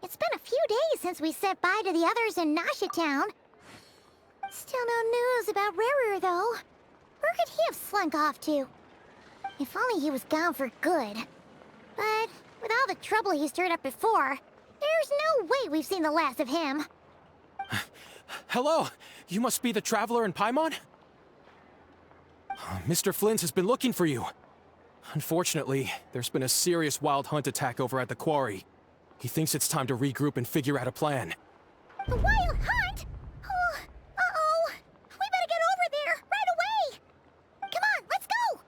It's been a few days since we said bye to the others in Nasha Town. Still no news about Rarer, though. Where could he have slunk off to? If only he was gone for good. But with all the trouble he stirred up before, there's no way we've seen the last of him. Hello! You must be the traveler in Paimon? Mr. Flynn has been looking for you. Unfortunately, there's been a serious wild hunt attack over at the quarry. He thinks it's time to regroup and figure out a plan. The wild hunt? Oh, uh-oh. We better get over there, right away! Come on, let's go!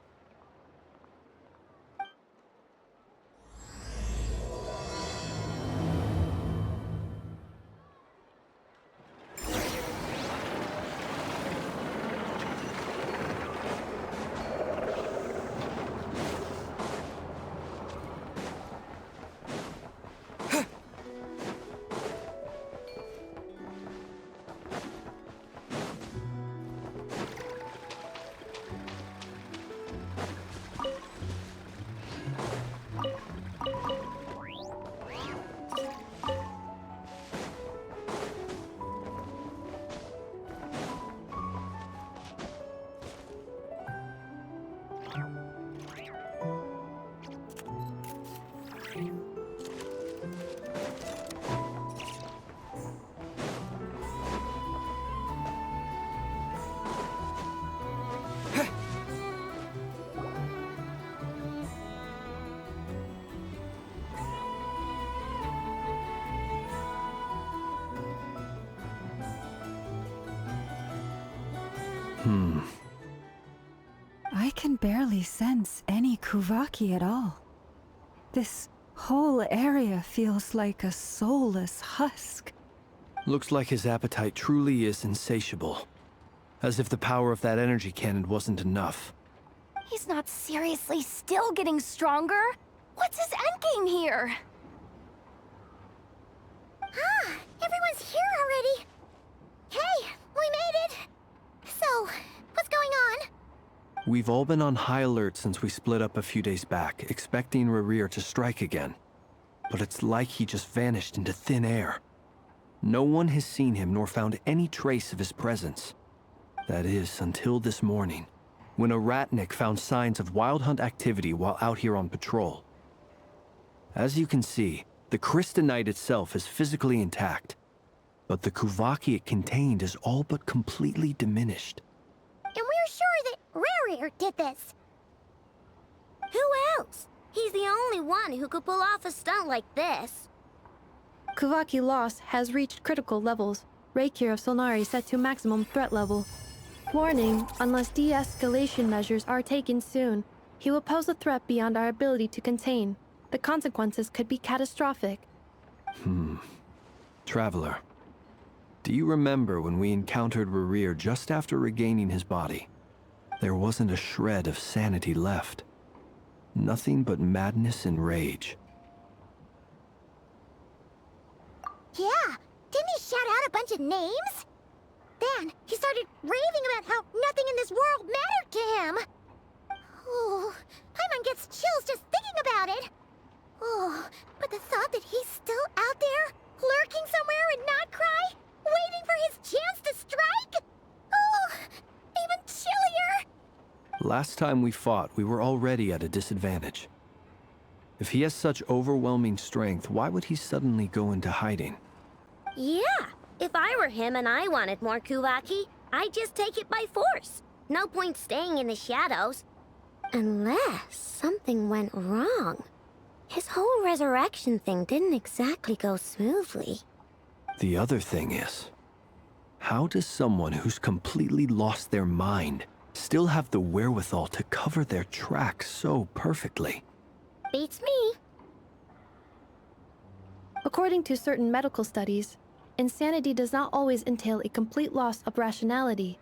I can barely sense any Kuvaki at all. This whole area feels like a soulless husk. Looks like his appetite truly is insatiable. As if the power of that energy cannon wasn't enough. He's not seriously still getting stronger? What's his endgame here? Ah, everyone's here already. Hey, we made it. So, what's going on? We've all been on high alert since we split up a few days back, expecting Rarir to strike again. But it's like he just vanished into thin air. No one has seen him nor found any trace of his presence. That is, until this morning, when a ratnik found signs of wild hunt activity while out here on patrol. As you can see, the crystalline itself is physically intact, but the Kuvaki it contained is all but completely diminished. And we're sure that Rarir did this. Who else? He's the only one who could pull off a stunt like this. Kuvaki loss has reached critical levels. Reikir of Solnari set to maximum threat level. Warning, unless de-escalation measures are taken soon, he will pose a threat beyond our ability to contain. The consequences could be catastrophic. Traveler, do you remember when we encountered Rarir just after regaining his body? There wasn't a shred of sanity left. Nothing but madness and rage. Yeah, didn't he shout out a bunch of names? Then he started raving about how nothing in this world mattered to him. Oh, Paimon gets chills just thinking about it. Oh, but the thought that he's still out there, lurking somewhere in Not Krai, waiting for his chance to strike? Oh, even chillier. Last time we fought, we were already at a disadvantage. If he has such overwhelming strength, why would he suddenly go into hiding? Yeah, if I were him and I wanted more Kuvaki, I'd just take it by force. No point staying in the shadows. Unless something went wrong. His whole resurrection thing didn't exactly go smoothly. The other thing is, how does someone who's completely lost their mind still have the wherewithal to cover their tracks so perfectly? Beats me. According to certain medical studies, insanity does not always entail a complete loss of rationality.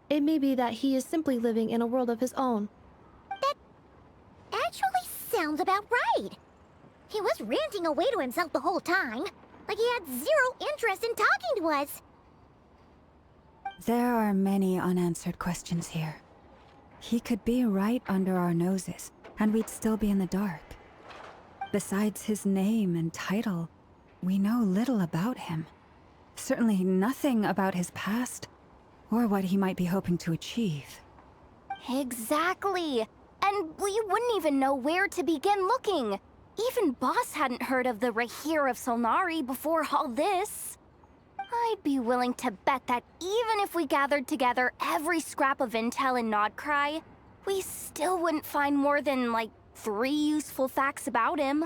It may be that he is simply living in a world of his own. That actually sounds about right. He was ranting away to himself the whole time, like he had zero interest in talking to us. There are many unanswered questions here. He could be right under our noses, and we'd still be in the dark. Besides his name and title, we know little about him. Certainly nothing about his past, or what he might be hoping to achieve. Exactly. And we wouldn't even know where to begin looking. Even Boss hadn't heard of the Rahir of Solnari before all this. I'd be willing to bet that even if we gathered together every scrap of intel in Krai, we still wouldn't find more than, like, 3 useful facts about him.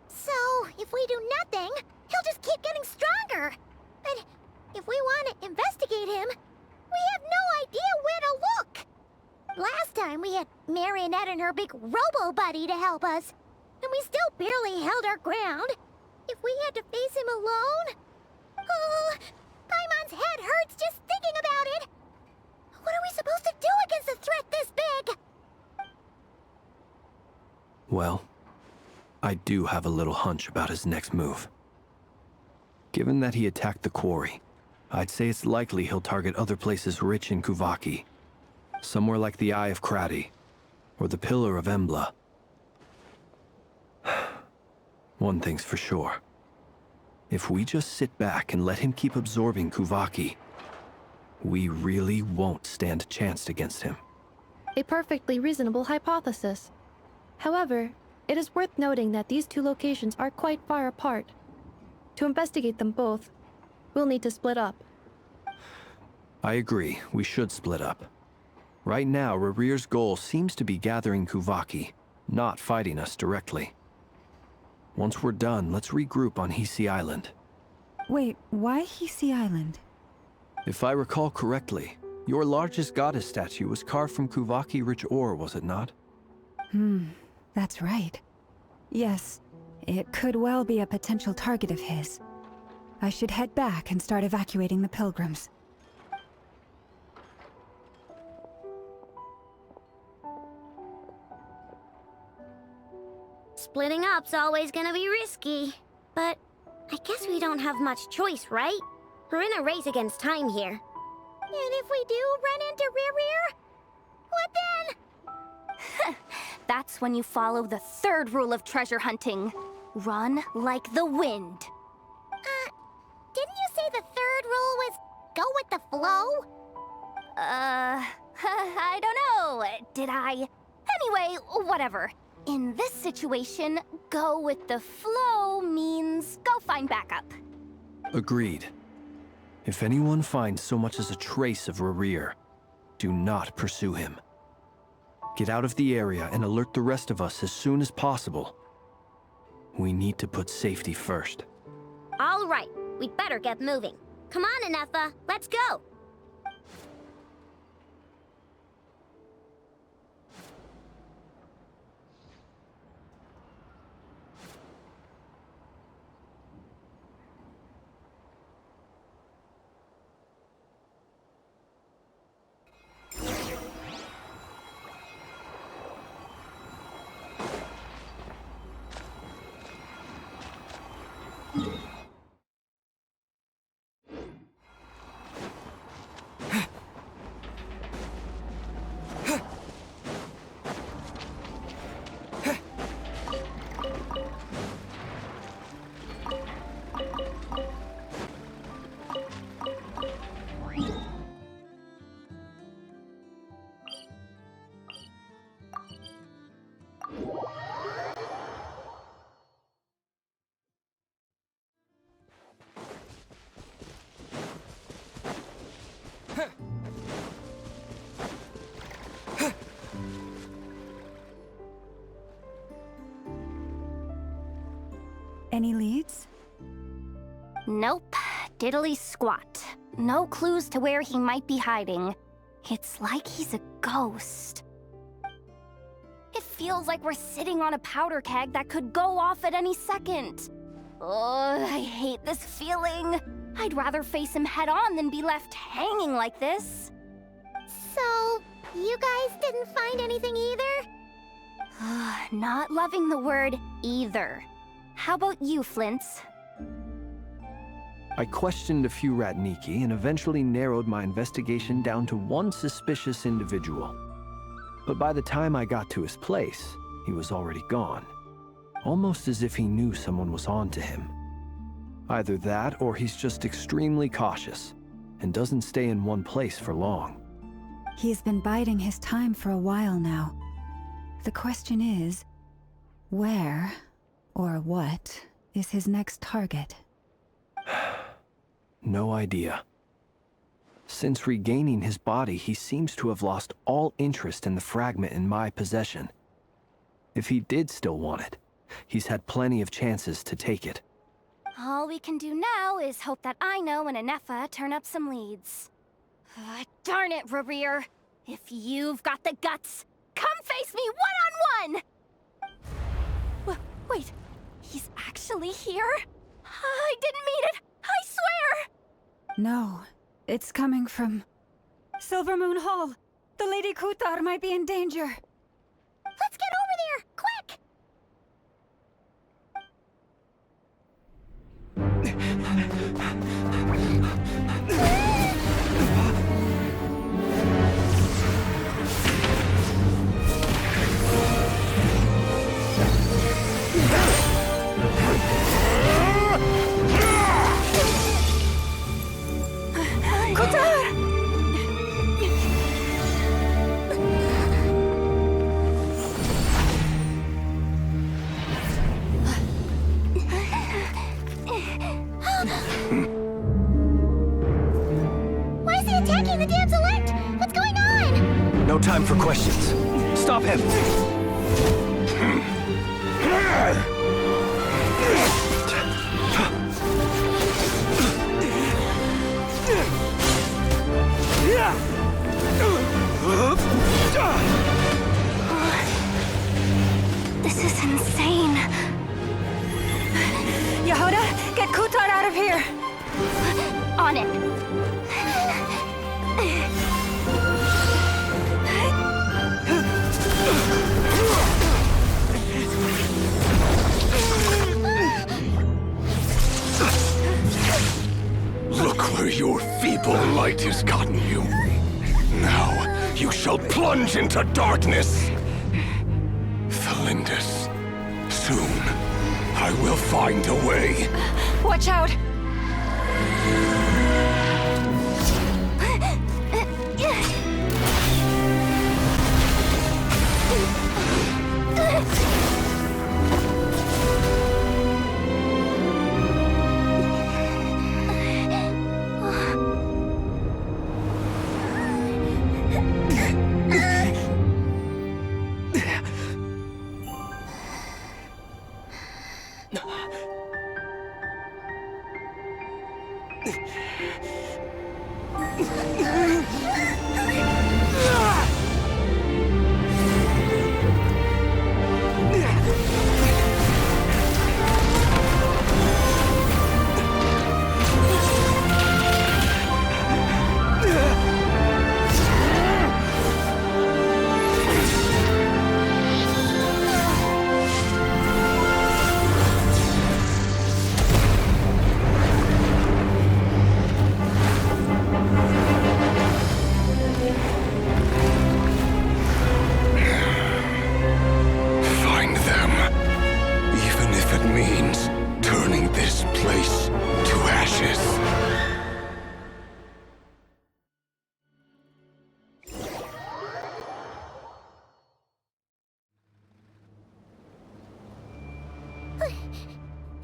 So, if we do nothing, he'll just keep getting stronger. But if we want to investigate him, we have no idea where to look. Last time we had Marionette and her big robo-buddy to help us, and we still barely held our ground. If we had to face him alone... Oh, Paimon's head hurts just thinking about it. What are we supposed to do against a threat this big? Well, I do have a little hunch about his next move. Given that he attacked the quarry, I'd say it's likely he'll target other places rich in Kuvaki. Somewhere like the Eye of Krai, or the Pillar of Embla. One thing's for sure. If we just sit back and let him keep absorbing Kuvaki, we really won't stand a chance against him. A perfectly reasonable hypothesis. However, it is worth noting that these 2 locations are quite far apart. To investigate them both, we'll need to split up. I agree, we should split up. Right now, Rarir's goal seems to be gathering Kuvaki, not fighting us directly. Once we're done, let's regroup on Hisi Island. Wait, why Hisi Island? If I recall correctly, your largest goddess statue was carved from Kuvaki-rich ore, was it not? That's right. Yes, it could well be a potential target of his. I should head back and start evacuating the pilgrims. Splitting up's always gonna be risky. But I guess we don't have much choice, right? We're in a race against time here. And if we do run into Rarir, what then? That's when you follow the 3rd rule of treasure hunting. Run like the wind. Didn't you say the 3rd rule was go with the flow? I don't know. Did I? Anyway, whatever. In this situation, go with the flow means go find backup. Agreed. If anyone finds so much as a trace of Rarir, do not pursue him. Get out of the area and alert the rest of us as soon as possible. We need to put safety first. All right, we'd better get moving. Come on, Anefa, let's go. Any leads? Nope. Diddly squat. No clues to where he might be hiding. It's like he's a ghost. It feels like we're sitting on a powder keg that could go off at any second. Ugh, I hate this feeling. I'd rather face him head on than be left hanging like this. So, you guys didn't find anything either? Not loving the word either. How about you, Flints? I questioned a few Ratniki and eventually narrowed my investigation down to one suspicious individual. But by the time I got to his place, he was already gone. Almost as if he knew someone was on to him. Either that, or he's just extremely cautious and doesn't stay in one place for long. He's been biding his time for a while now. The question is, where, or what, is his next target? No idea. Since regaining his body, he seems to have lost all interest in the fragment in my possession. If he did still want it, he's had plenty of chances to take it. All we can do now is hope that Aino and Anefa turn up some leads. Darn it, Rarir. If you've got the guts, come face me one-on-one! Wait, he's actually here? I didn't mean it, I swear! No, it's coming from Silver Moon Hall. The Lady Kutar might be in danger. Let's get over there, quick! Why is he attacking the damsel elect? What's going on? No time for questions. Stop him! This is insane. Yehuda, get Kutar out of here! On it. Look where your feeble light has gotten you. Now you shall plunge into darkness. Felindus, soon I will find a way. Watch out!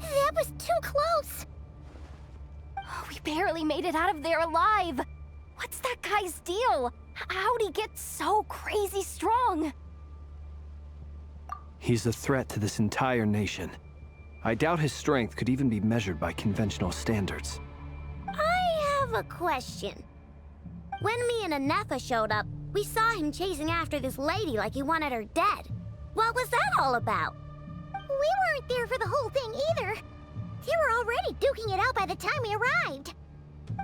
That was too close! We barely made it out of there alive. What's that guy's deal? How'd he get so crazy strong? He's a threat to this entire nation. I doubt his strength could even be measured by conventional standards. I have a question. When me and Anefa showed up, we saw him chasing after this lady like he wanted her dead. What was that all about? We weren't there for the whole thing either. They were already duking it out by the time we arrived.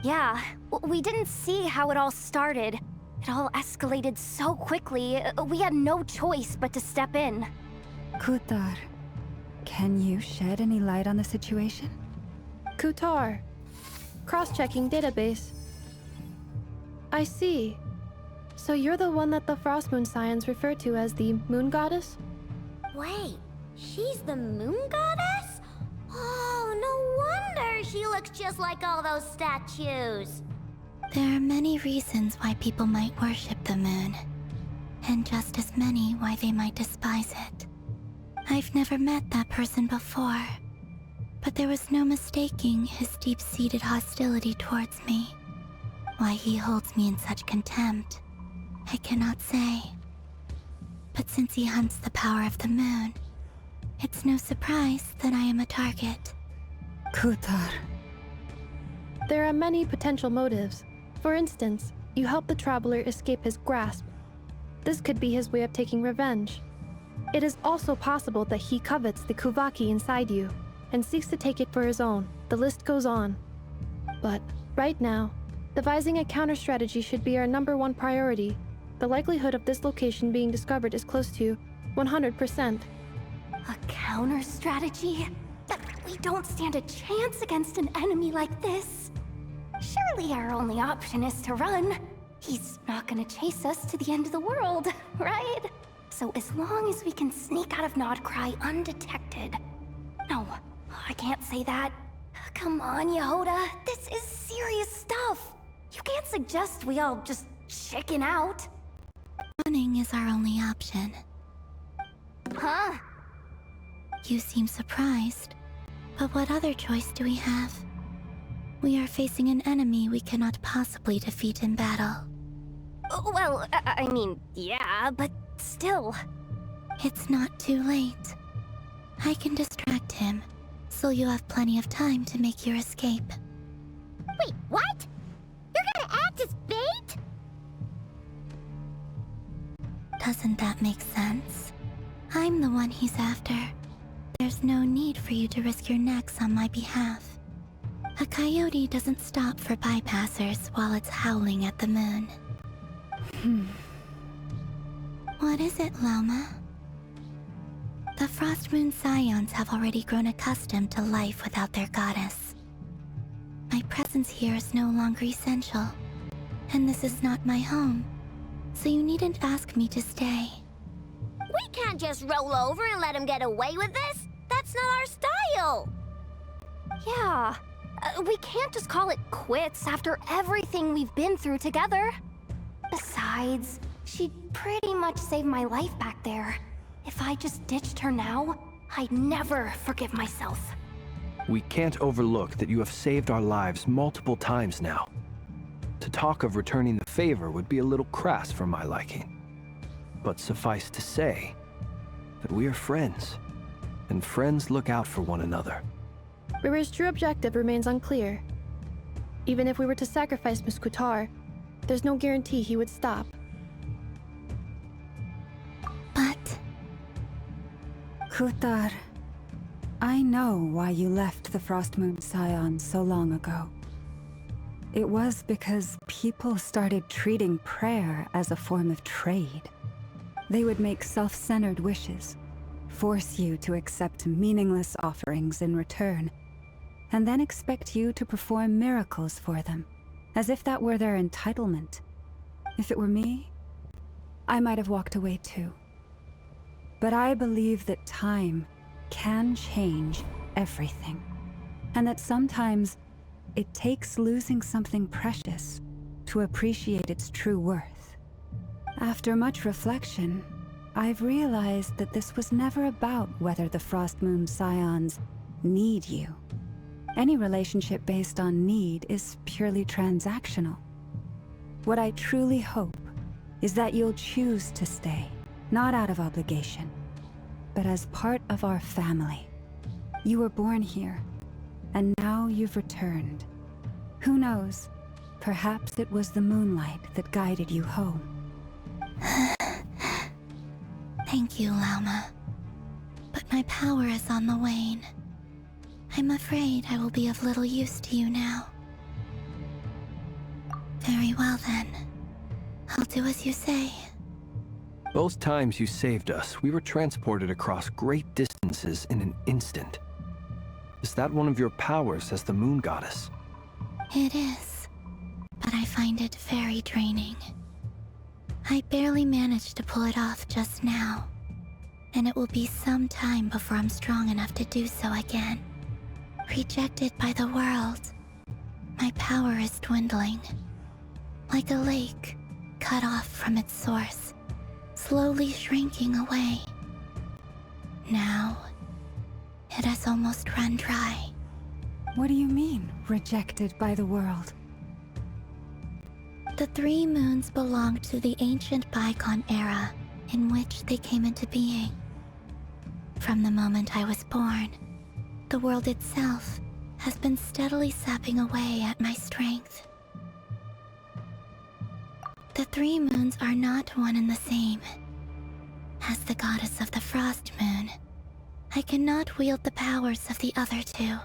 Yeah, we didn't see how it all started. It all escalated so quickly, we had no choice but to step in. Kutar, can you shed any light on the situation? Kutar. Cross-checking database. I see. So you're the one that the Frost Moon Scions refer to as the Moon Goddess? Wait, she's the moon goddess? Oh, no wonder she looks just like all those statues. There are many reasons why people might worship the moon, and just as many why they might despise it. I've never met that person before, but there was no mistaking his deep-seated hostility towards me. Why he holds me in such contempt, I cannot say. But since he hunts the power of the moon, it's no surprise that I am a target. Kutar. There are many potential motives. For instance, you help the Traveler escape his grasp. This could be his way of taking revenge. It is also possible that he covets the Kuvaki inside you, and seeks to take it for his own. The list goes on. But, right now, devising a counter-strategy should be our #1 priority. The likelihood of this location being discovered is close to 100%. A counter-strategy? We don't stand a chance against an enemy like this. Surely our only option is to run. He's not gonna chase us to the end of the world, right? So as long as we can sneak out of Krai undetected. No, I can't say that. Come on, Yehoda, this is serious stuff. You can't suggest we all just chicken out. Running is our only option. Huh? You seem surprised, but what other choice do we have? We are facing an enemy we cannot possibly defeat in battle. Well, I mean, yeah, but still. It's not too late. I can distract him, so you have plenty of time to make your escape. Wait, what? You're gonna act as bait? Doesn't that make sense? I'm the one he's after. There's no need for you to risk your necks on my behalf. A coyote doesn't stop for bypassers while it's howling at the moon. What is it, Loma? The Frost Moon Scions have already grown accustomed to life without their goddess. My presence here is no longer essential, and this is not my home, so you needn't ask me to stay. We can't just roll over and let him get away with this. That's not our style. Yeah, we can't just call it quits after everything we've been through together. Besides, she pretty much saved my life back there. If I just ditched her now, I'd never forgive myself. We can't overlook that you have saved our lives multiple times now. To talk of returning the favor would be a little crass for my liking. But suffice to say that we are friends, and friends look out for one another. Riri's true objective remains unclear. Even if we were to sacrifice Miss Kutar, there's no guarantee he would stop. But... Kutar, I know why you left the Frost Moon Scions so long ago. It was because people started treating prayer as a form of trade. They would make self-centered wishes, force you to accept meaningless offerings in return, and then expect you to perform miracles for them, as if that were their entitlement. If it were me, I might have walked away too. But I believe that time can change everything, and that sometimes it takes losing something precious to appreciate its true worth. After much reflection, I've realized that this was never about whether the Frost Moon Scions need you. Any relationship based on need is purely transactional. What I truly hope is that you'll choose to stay, not out of obligation, but as part of our family. You were born here, and now you've returned. Who knows? Perhaps it was the moonlight that guided you home. Thank you, Lauma. But my power is on the wane. I'm afraid I will be of little use to you now. Very well then. I'll do as you say. Both times you saved us, we were transported across great distances in an instant. Is that one of your powers as the Moon Goddess? It is, but I find it very draining. I barely managed to pull it off just now, and it will be some time before I'm strong enough to do so again. Rejected by the world, my power is dwindling. Like a lake, cut off from its source, slowly shrinking away. Now, it has almost run dry. What do you mean, rejected by the world? The 3 moons belonged to the ancient bygone era in which they came into being. From the moment I was born, the world itself has been steadily sapping away at my strength. The 3 moons are not one and the same. As the goddess of the Frost Moon, I cannot wield the powers of the other 2.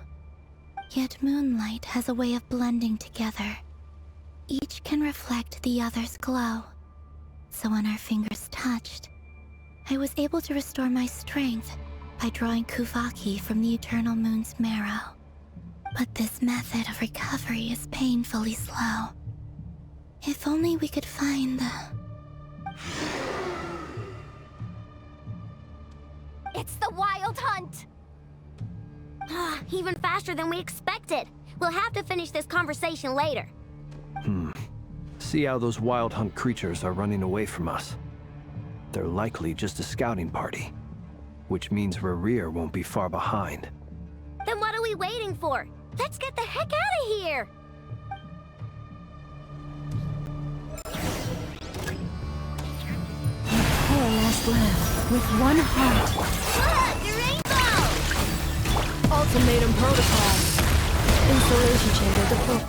Yet moonlight has a way of blending together. Each can reflect the other's glow. So when our fingers touched, I was able to restore my strength by drawing Kuvaki from the Eternal Moon's marrow. But this method of recovery is painfully slow. If only we could find the... It's the Wild Hunt! Even faster than we expected. We'll have to finish this conversation later. See how those Wild Hunt creatures are running away from us. They're likely just a scouting party, which means Rerir won't be far behind. Then what are we waiting for? Let's get the heck out of here! Poor lost lamb, with one heart. Look, a rainbow! Ultimatum protocol. Installation chamber deployed.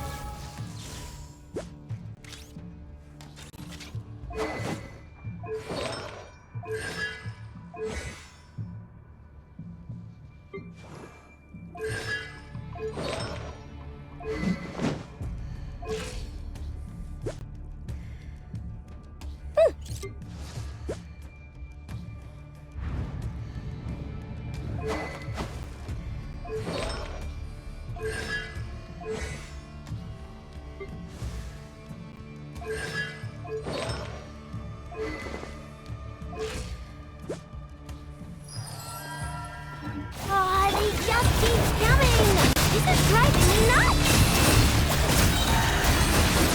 They just keep coming! This is driving me nuts!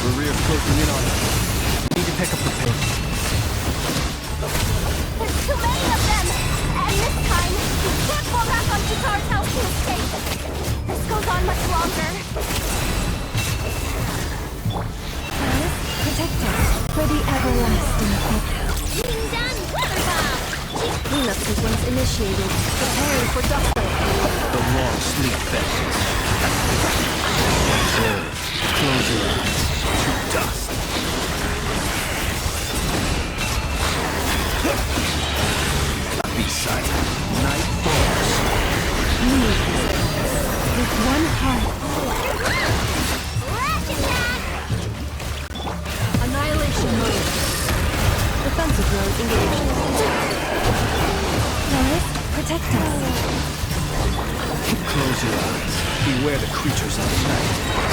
Rerir's closing in on us. We need to pick up the pace. There's too many of them! And this time, we can't fall back on Kitar's house to escape! This goes on much longer. Protect us for the everlasting hope. Getting done, weather bomb! Cleanup sequence initiated. Preparing for dust. The long sleep vengeance. Observe. Close your eyes. To dust. Be silent. Night falls. With one heart. Annihilation mode. Defensive mode engaged. Lois, protect us. Close your eyes. Beware the creatures of the night.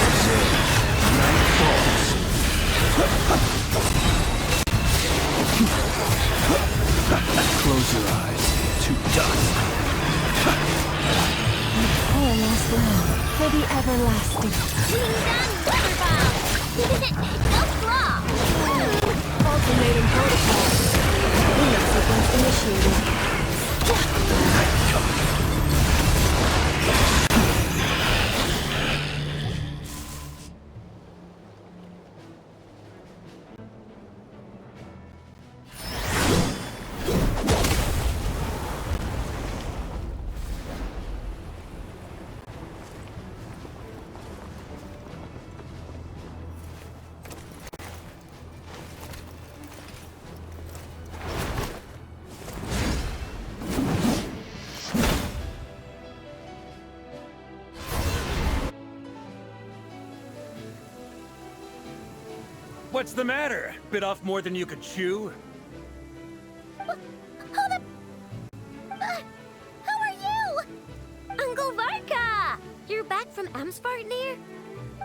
Observe. Night falls. Close your eyes. To dust. Poor lost lamb for the everlasting. Getting done, weather bomb! No flaw! Ultimatum protocol. Cleanup sequence initiated. Night coming. What's the matter? Bit off more than you could chew? Who are you? Uncle Varka! You're back from Amsvartnir?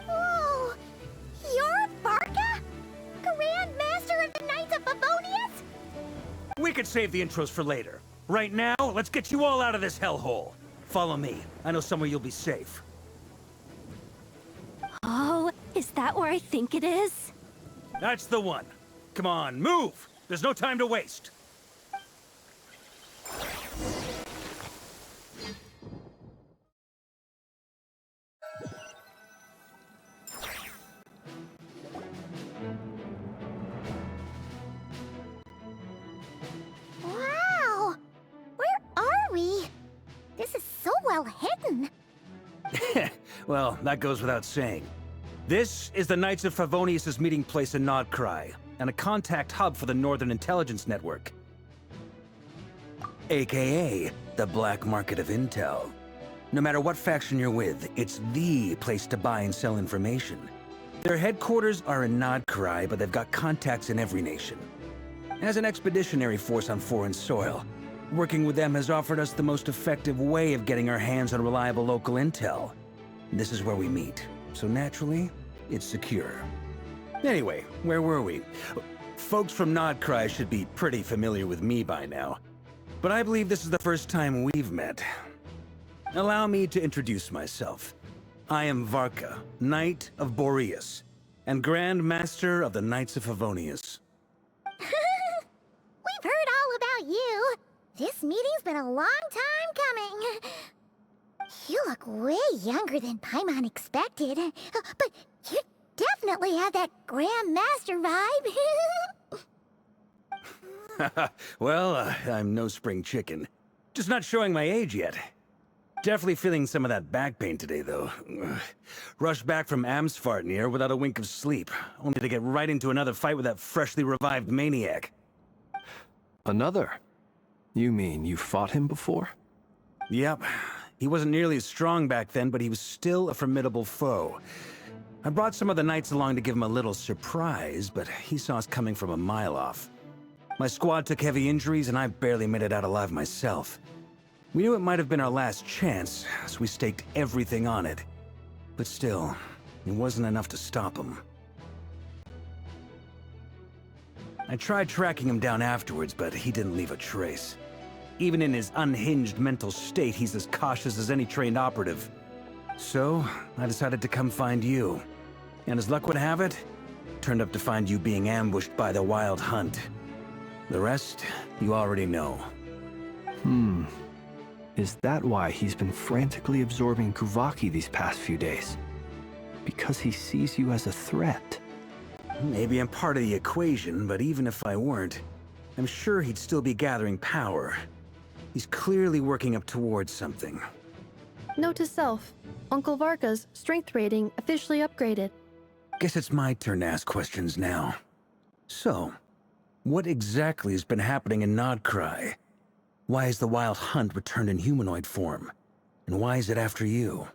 Whoa! You're Varka? Grand Master of the Knights of Favonius? We could save the intros for later. Right now, let's get you all out of this hellhole. Follow me. I know somewhere you'll be safe. Oh, is that where I think it is? That's the one. Come on, move! There's no time to waste. Wow! Where are we? This is so well hidden. Well, that goes without saying. This is the Knights of Favonius' meeting place in Krai, and a contact hub for the Northern Intelligence Network. AKA, the black market of intel. No matter what faction you're with, it's the place to buy and sell information. Their headquarters are in Krai, but they've got contacts in every nation. As an expeditionary force on foreign soil, working with them has offered us the most effective way of getting our hands on reliable local intel. This is where we meet, so naturally, it's secure. Anyway, where were we? Folks from Krai should be pretty familiar with me by now, but I believe this is the first time we've met. Allow me to introduce myself. I am Varka, Knight of Boreas, and Grand Master of the Knights of Favonius. We've heard all about you. This meeting's been a long time coming. You look way younger than Paimon expected, but you definitely have that Grand Master vibe. Well, I'm no spring chicken. Just not showing my age yet. Definitely feeling some of that back pain today, though. Rushed back from Amsvartnir without a wink of sleep, only to get right into another fight with that freshly revived maniac. Another? You mean you fought him before? Yep. He wasn't nearly as strong back then, but he was still a formidable foe. I brought some of the knights along to give him a little surprise, but he saw us coming from a mile off. My squad took heavy injuries, and I barely made it out alive myself. We knew it might have been our last chance, so we staked everything on it. But still, it wasn't enough to stop him. I tried tracking him down afterwards, but he didn't leave a trace. Even in his unhinged mental state, he's as cautious as any trained operative. So, I decided to come find you. And as luck would have it, turned up to find you being ambushed by the Wild Hunt. The rest, you already know. Is that why he's been frantically absorbing Kuvaki these past few days? Because he sees you as a threat? Maybe I'm part of the equation, but even if I weren't, I'm sure he'd still be gathering power. He's clearly working up towards something. Note to self, Uncle Varka's strength rating officially upgraded. Guess it's my turn to ask questions now. So, what exactly has been happening in Krai? Why has the Wild Hunt returned in humanoid form? And why is it after you?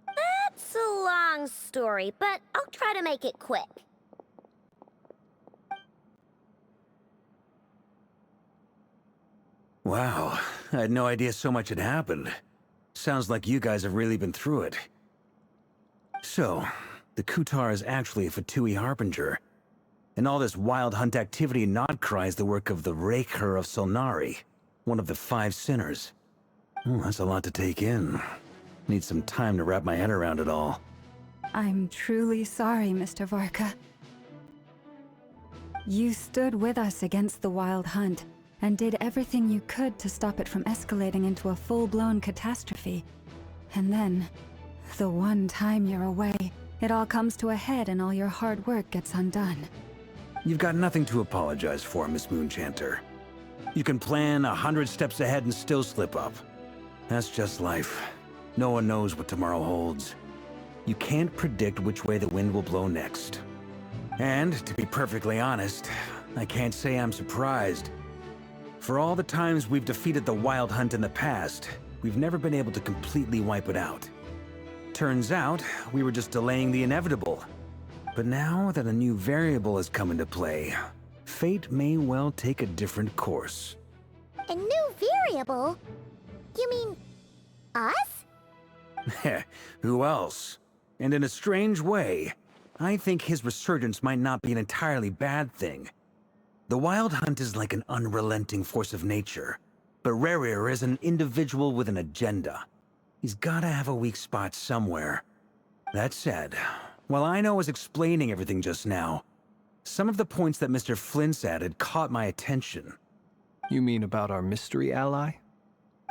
That's a long story, but I'll try to make it quick. Wow, I had no idea so much had happened. Sounds like you guys have really been through it. So, the Kutar is actually a Fatui Harbinger. And all this Wild Hunt activity in Krai is the work of the Raker of Solnari, one of the 5 sinners. That's a lot to take in. Need some time to wrap my head around it all. I'm truly sorry, Mr. Varka. You stood with us against the Wild Hunt, and did everything you could to stop it from escalating into a full-blown catastrophe. And then, the one time you're away, it all comes to a head and all your hard work gets undone. You've got nothing to apologize for, Miss Moonchanter. You can plan 100 steps ahead and still slip up. That's just life. No one knows what tomorrow holds. You can't predict which way the wind will blow next. And, to be perfectly honest, I can't say I'm surprised. For all the times we've defeated the Wild Hunt in the past, we've never been able to completely wipe it out. Turns out, we were just delaying the inevitable. But now that a new variable has come into play, fate may well take a different course. A new variable? You mean us? Who else? And in a strange way, I think his resurgence might not be an entirely bad thing. The Wild Hunt is like an unrelenting force of nature, but Rerir is an individual with an agenda. He's gotta have a weak spot somewhere. That said, while I was explaining everything just now, some of the points that Mr. Flint's added caught my attention. You mean about our mystery ally?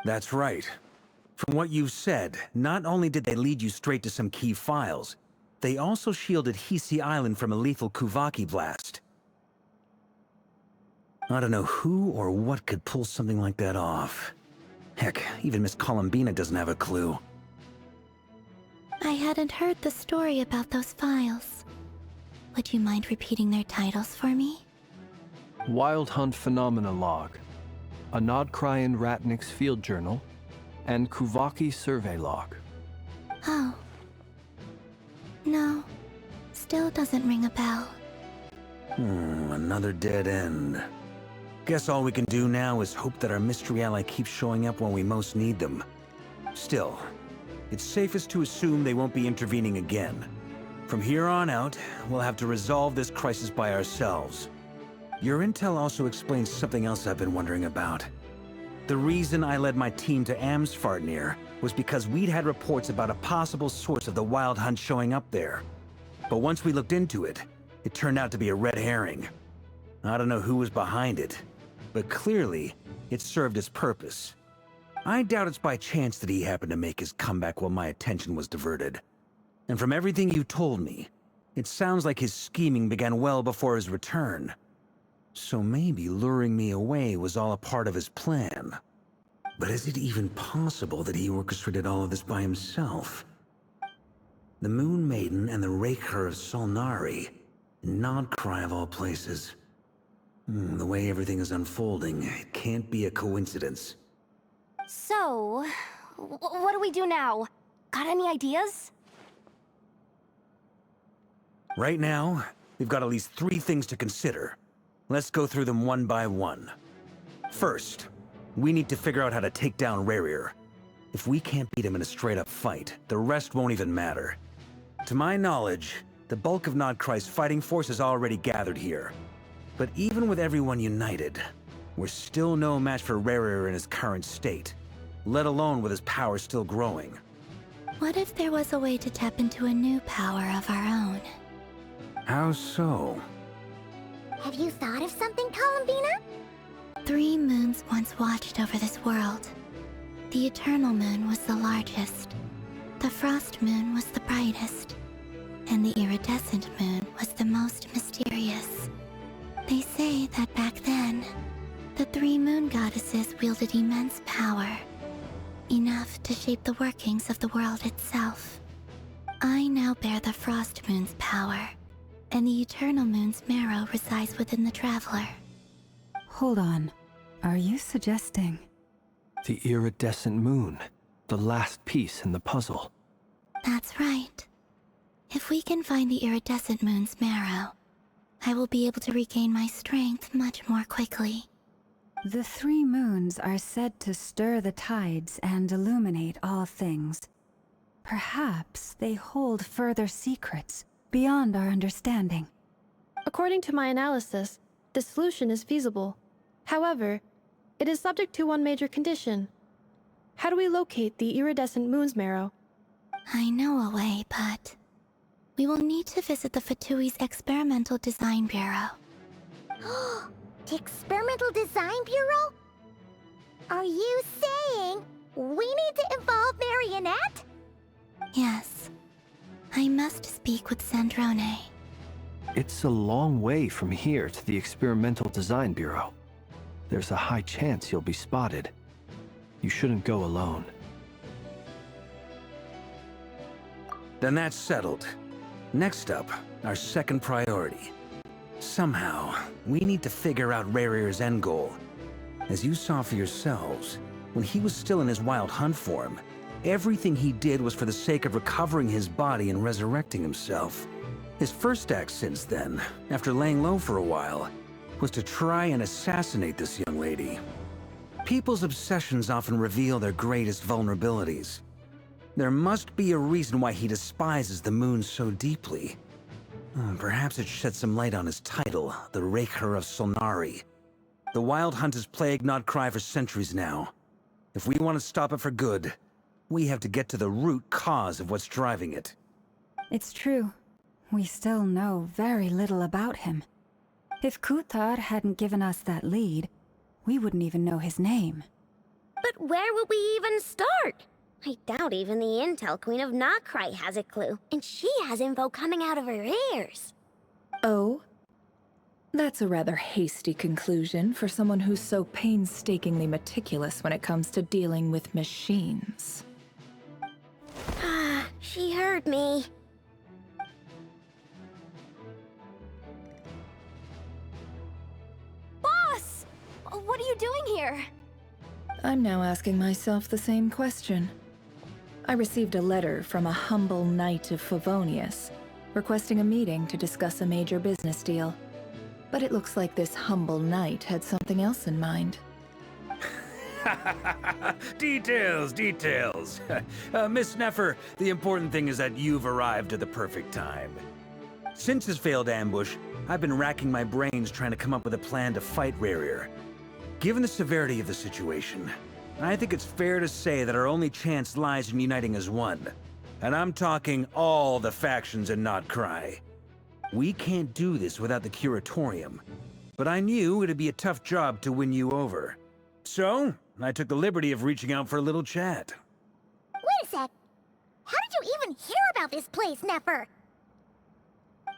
That's right. From what you've said, not only did they lead you straight to some key files, they also shielded Hisi Island from a lethal Kuvaki blast. I don't know who or what could pull something like that off. Heck, even Miss Columbina doesn't have a clue. I hadn't heard the story about those files. Would you mind repeating their titles for me? Wild Hunt Phenomena Log, a Krai Ratnik's Field Journal, and Kuvaki Survey Log. Oh. No. Still doesn't ring a bell. Another dead end. Guess all we can do now is hope that our mystery ally keeps showing up when we most need them. Still, it's safest to assume they won't be intervening again. From here on out, we'll have to resolve this crisis by ourselves. Your intel also explains something else I've been wondering about. The reason I led my team to Amsfartnir was because we'd had reports about a possible source of the Wild Hunt showing up there. But once we looked into it, it turned out to be a red herring. I don't know who was behind it, but clearly, it served its purpose. I doubt it's by chance that he happened to make his comeback while my attention was diverted. And from everything you told me, it sounds like his scheming began well before his return. So maybe luring me away was all a part of his plan. But is it even possible that he orchestrated all of this by himself? The Moon Maiden and the Raker of Solnari, Krai of all places. The way everything is unfolding, it can't be a coincidence. So, what do we do now? Got any ideas? Right now, we've got at least 3 things to consider. Let's go through them one by one. First, we need to figure out how to take down Rerir. If we can't beat him in a straight-up fight, the rest won't even matter. To my knowledge, the bulk of Krai's fighting force is already gathered here. But even with everyone united, we're still no match for Rerir in his current state, let alone with his power still growing. What if there was a way to tap into a new power of our own? How so? Have you thought of something, Columbina? 3 moons once watched over this world. The Eternal Moon was the largest. The Frost Moon was the brightest. And the Iridescent Moon was the most mysterious. They say that back then, the 3 moon goddesses wielded immense power. Enough to shape the workings of the world itself. I now bear the Frost Moon's power, and the Eternal Moon's marrow resides within the Traveler. Hold on. Are you suggesting... The Iridescent Moon, the last piece in the puzzle. That's right. If we can find the Iridescent Moon's marrow, I will be able to regain my strength much more quickly. The 3 moons are said to stir the tides and illuminate all things. Perhaps they hold further secrets beyond our understanding. According to my analysis, the solution is feasible. However, it is subject to one major condition. How do we locate the Iridescent Moon's marrow? I know a way, but... we will need to visit the Fatui's Experimental Design Bureau. The Experimental Design Bureau? Are you saying we need to involve Marionette? Yes. I must speak with Sandrone. It's a long way from here to the Experimental Design Bureau. There's a high chance you'll be spotted. You shouldn't go alone. Then that's settled. Next up, our second priority. Somehow, we need to figure out Rerir's end goal. As you saw for yourselves, when he was still in his Wild Hunt form, everything he did was for the sake of recovering his body and resurrecting himself. His first act since then, after laying low for a while, was to try and assassinate this young lady. People's obsessions often reveal their greatest vulnerabilities. There must be a reason why he despises the moon so deeply. Perhaps it sheds some light on his title, the Raker of Solnari. The Wild Hunt has plagued Nod Krai for centuries now. If we want to stop it for good, we have to get to the root cause of what's driving it. It's true. We still know very little about him. If Kuthar hadn't given us that lead, we wouldn't even know his name. But where would we even start? I doubt even the Intel Queen of Krai has a clue, and she has info coming out of her ears. Oh? That's a rather hasty conclusion for someone who's so painstakingly meticulous when it comes to dealing with machines. Ah, she heard me. Boss! What are you doing here? I'm now asking myself the same question. I received a letter from a humble knight of Favonius, requesting a meeting to discuss a major business deal. But it looks like this humble knight had something else in mind. Details, details. Miss Nefer, the important thing is that you've arrived at the perfect time. Since his failed ambush, I've been racking my brains trying to come up with a plan to fight Rerir. Given the severity of the situation, I think it's fair to say that our only chance lies in uniting as one. And I'm talking all the factions in Nod Krai. We can't do this without the Curatorium, but I knew it'd be a tough job to win you over. So, I took the liberty of reaching out for a little chat. Wait a sec. How did you even hear about this place, Nefer?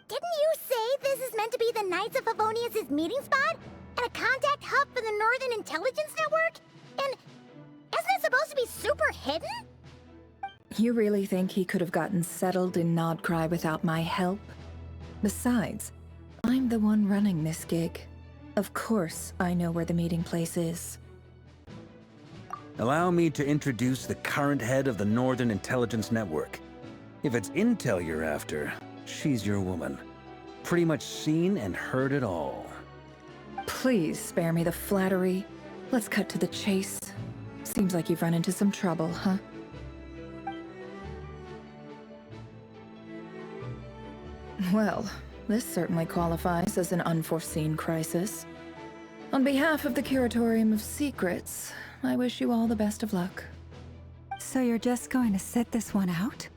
Didn't you say this is meant to be the Knights of Favonius' meeting spot? And a contact hub for the Northern Intelligence Network? And isn't it supposed to be super hidden? You really think he could have gotten settled in Nod Krai without my help? Besides, I'm the one running this gig. Of course I know where the meeting place is. Allow me to introduce the current head of the Northern Intelligence Network. If it's intel you're after, she's your woman. Pretty much seen and heard it all. Please spare me the flattery. Let's cut to the chase. Seems like you've run into some trouble, huh? Well, this certainly qualifies as an unforeseen crisis. On behalf of the Curatorium of Secrets, I wish you all the best of luck. So you're just going to sit this one out?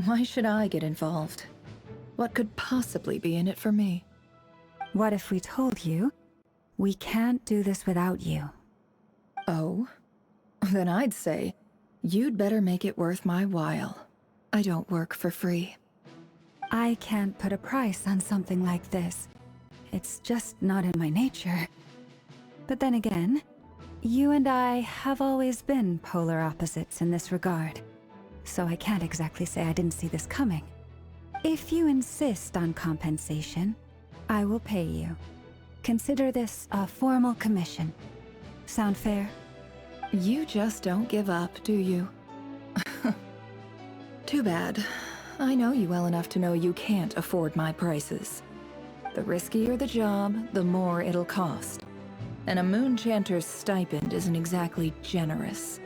Why should I get involved? What could possibly be in it for me? What if we told you we can't do this without you? Oh? Then I'd say, you'd better make it worth my while. I don't work for free. I can't put a price on something like this. It's just not in my nature. But then again, you and I have always been polar opposites in this regard. So I can't exactly say I didn't see this coming. If you insist on compensation, I will pay you. Consider this a formal commission. Sound fair? You just don't give up, do you? Too bad. I know you well enough to know you can't afford my prices. The riskier the job, the more it'll cost. And a Moonchanter's stipend isn't exactly generous.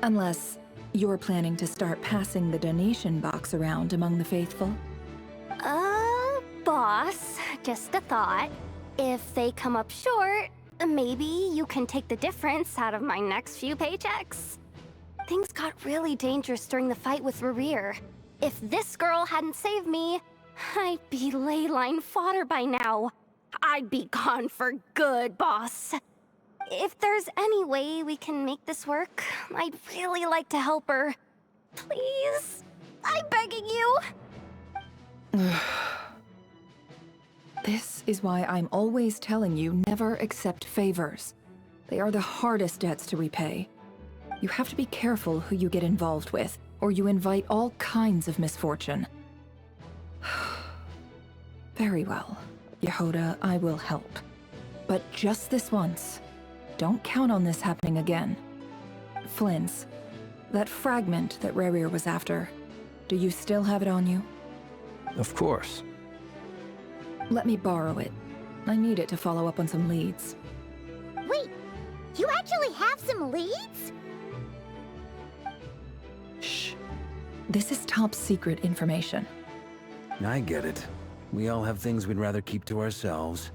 Unless you're planning to start passing the donation box around among the faithful. Boss, just a thought. If they come up short, maybe you can take the difference out of my next few paychecks. Things got really dangerous during the fight with Rerir. If this girl hadn't saved me, I'd be ley line fodder by now. I'd be gone for good, boss. If there's any way we can make this work, I'd really like to help her. Please? I'm begging you. This is why I'm always telling you never accept favors. They are the hardest debts to repay. You have to be careful who you get involved with, or you invite all kinds of misfortune. Very well, Yehoda, I will help. But just this once. Don't count on this happening again. Flynn's, that fragment that Rerir was after, do you still have it on you? Of course. Let me borrow it. I need it to follow up on some leads. Wait, you actually have some leads? Shh. This is top secret information. I get it. We all have things we'd rather keep to ourselves.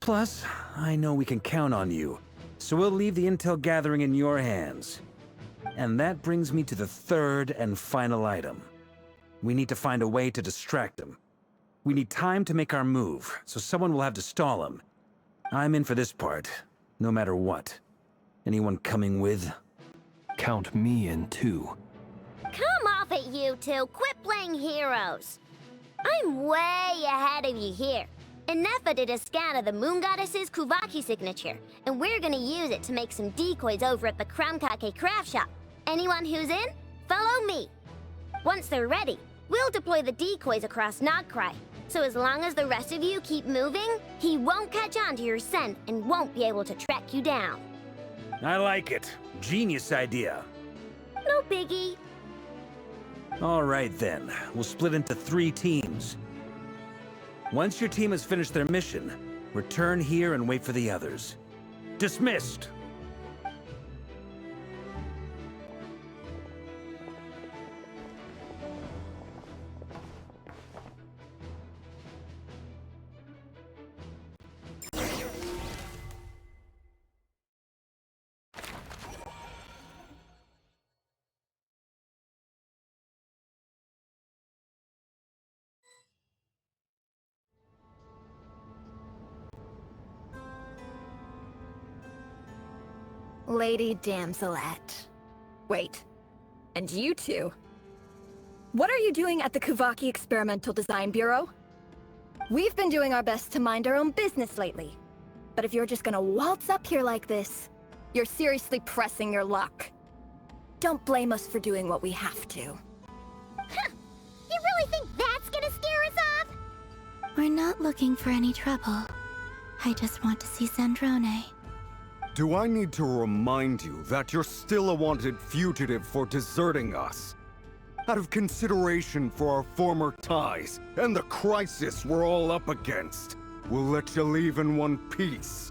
Plus, I know we can count on you, so we'll leave the intel gathering in your hands. And that brings me to the third and final item. We need to find a way to distract him. We need time to make our move, so someone will have to stall him. I'm in for this part, no matter what. Anyone coming with? Count me in too. Come off it, you two. Quit playing heroes. I'm way ahead of you here. Nefa did a scan of the Moon Goddess's Kuvaki signature, and we're gonna use it to make some decoys over at the Kramkake craft shop. Anyone who's in, follow me. Once they're ready, we'll deploy the decoys across Krai. So as long as the rest of you keep moving, he won't catch on to your scent and won't be able to track you down. I like it. Genius idea. No biggie. All right then, we'll split into 3 teams. Once your team has finished their mission, return here and wait for the others. Dismissed! Lady Damselette. Wait. And you two? What are you doing at the Kuvaki Experimental Design Bureau? We've been doing our best to mind our own business lately. But if you're just gonna waltz up here like this, you're seriously pressing your luck. Don't blame us for doing what we have to. Huh. You really think that's gonna scare us off? We're not looking for any trouble. I just want to see Zandrone. Do I need to remind you that you're still a wanted fugitive for deserting us? Out of consideration for our former ties and the crisis we're all up against, we'll let you leave in one piece.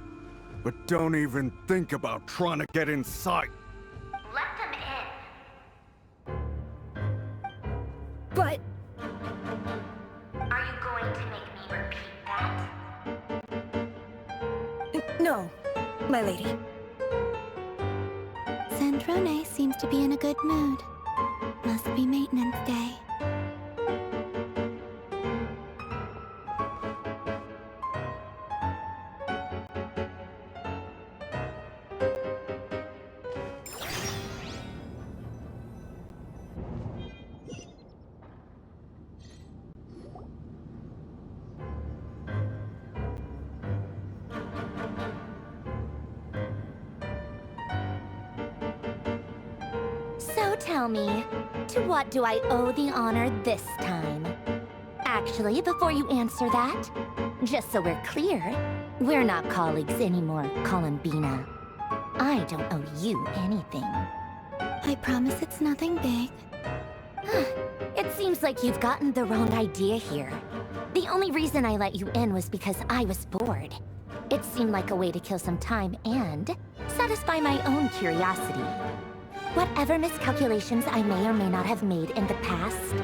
But don't even think about trying to get inside. Let them in. But... Are you going to make me repeat that? No, my lady. Zandrone seems to be in a good mood. Must be maintenance day. So tell me, to what do I owe the honor this time? Actually, before you answer that, just so we're clear, we're not colleagues anymore, Columbina. I don't owe you anything. I promise it's nothing big. It seems like you've gotten the wrong idea here. The only reason I let you in was because I was bored. It seemed like a way to kill some time and satisfy my own curiosity. Whatever miscalculations I may or may not have made in the past,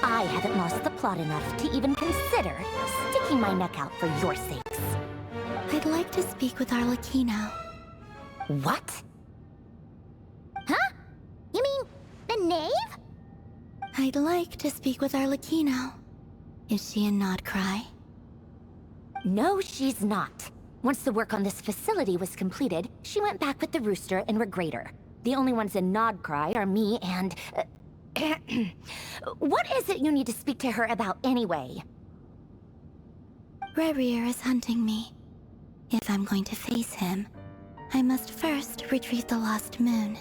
I haven't lost the plot enough to even consider sticking my neck out for your sakes. I'd like to speak with Arlecchino. What? Huh? You mean the knave? I'd like to speak with Arlecchino. Is she in Krai? No, she's not. Once the work on this facility was completed, she went back with the Rooster and Regrator. The only ones in Krai are me and... What is it you need to speak to her about anyway? Rerir is hunting me. If I'm going to face him, I must first retrieve the lost moon.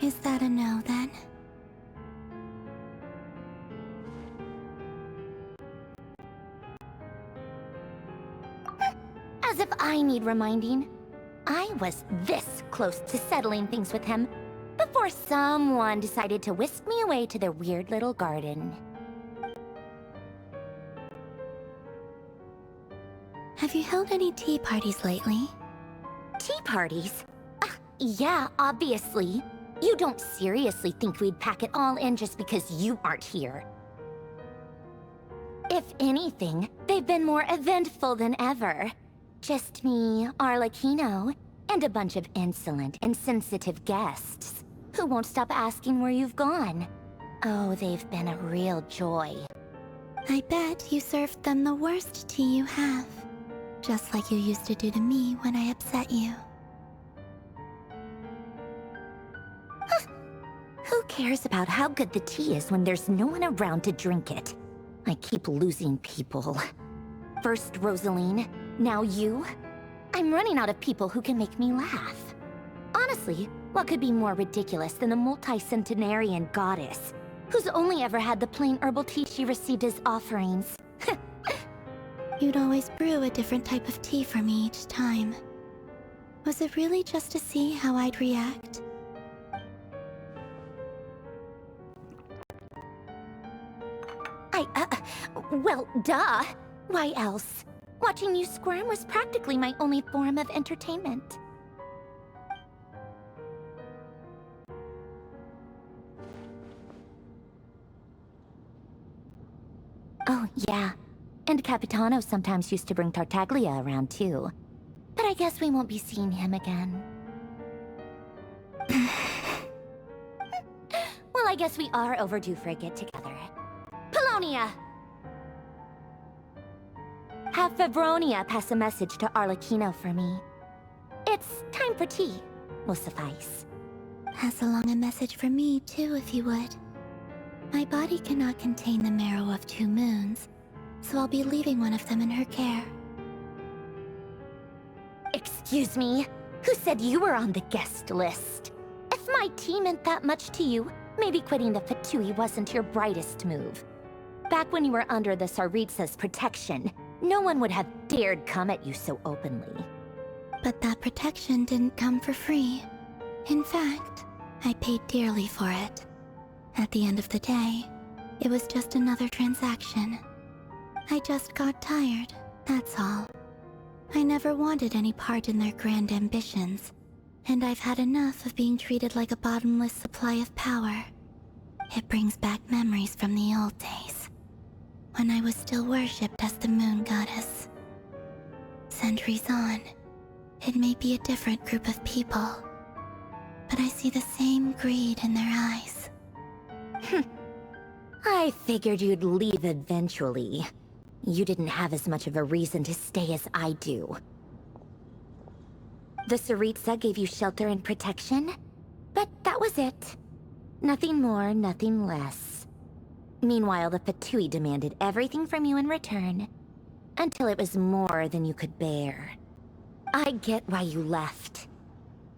Is that a no, then? As if I need reminding. I was this close to settling things with him before someone decided to whisk me away to their weird little garden. Have you held any tea parties lately? Tea parties? Yeah, obviously. You don't seriously think we'd pack it all in just because you aren't here. If anything, they've been more eventful than ever. Just me, Arlecchino, and a bunch of insolent, insensitive guests who won't stop asking where you've gone. Oh, they've been a real joy. I bet you served them the worst tea you have. Just like you used to do to me when I upset you. Who cares about how good the tea is when there's no one around to drink it? I keep losing people. First Rosaline, now you. I'm running out of people who can make me laugh. Honestly, what could be more ridiculous than a multi-centenarian goddess who's only ever had the plain herbal tea she received as offerings? You'd always brew a different type of tea for me each time. Was it really just to see how I'd react? Well, duh. Why else? Watching you squirm was practically my only form of entertainment. Oh, yeah. And Capitano sometimes used to bring Tartaglia around, too. But I guess we won't be seeing him again. Well, I guess we are overdue for a get-together. Polonia! Have Fevronia pass a message to Arlecchino for me. It's time for tea. Will suffice. Pass along a message for me, too, if you would. My body cannot contain the marrow of 2 moons, so I'll be leaving one of them in her care. Excuse me? Who said you were on the guest list? If my tea meant that much to you, maybe quitting the Fatui wasn't your brightest move. Back when you were under the Tsaritsa's protection, no one would have dared come at you so openly. But that protection didn't come for free. In fact, I paid dearly for it. At the end of the day, it was just another transaction. I just got tired, that's all. I never wanted any part in their grand ambitions, and I've had enough of being treated like a bottomless supply of power. It brings back memories from the old days, when I was still worshipped as the moon goddess. Centuries on, it may be a different group of people, but I see the same greed in their eyes. I figured you'd leave eventually. You didn't have as much of a reason to stay as I do. The Tsaritsa gave you shelter and protection, but that was it. Nothing more, nothing less. Meanwhile, the Fatui demanded everything from you in return, until it was more than you could bear. I get why you left.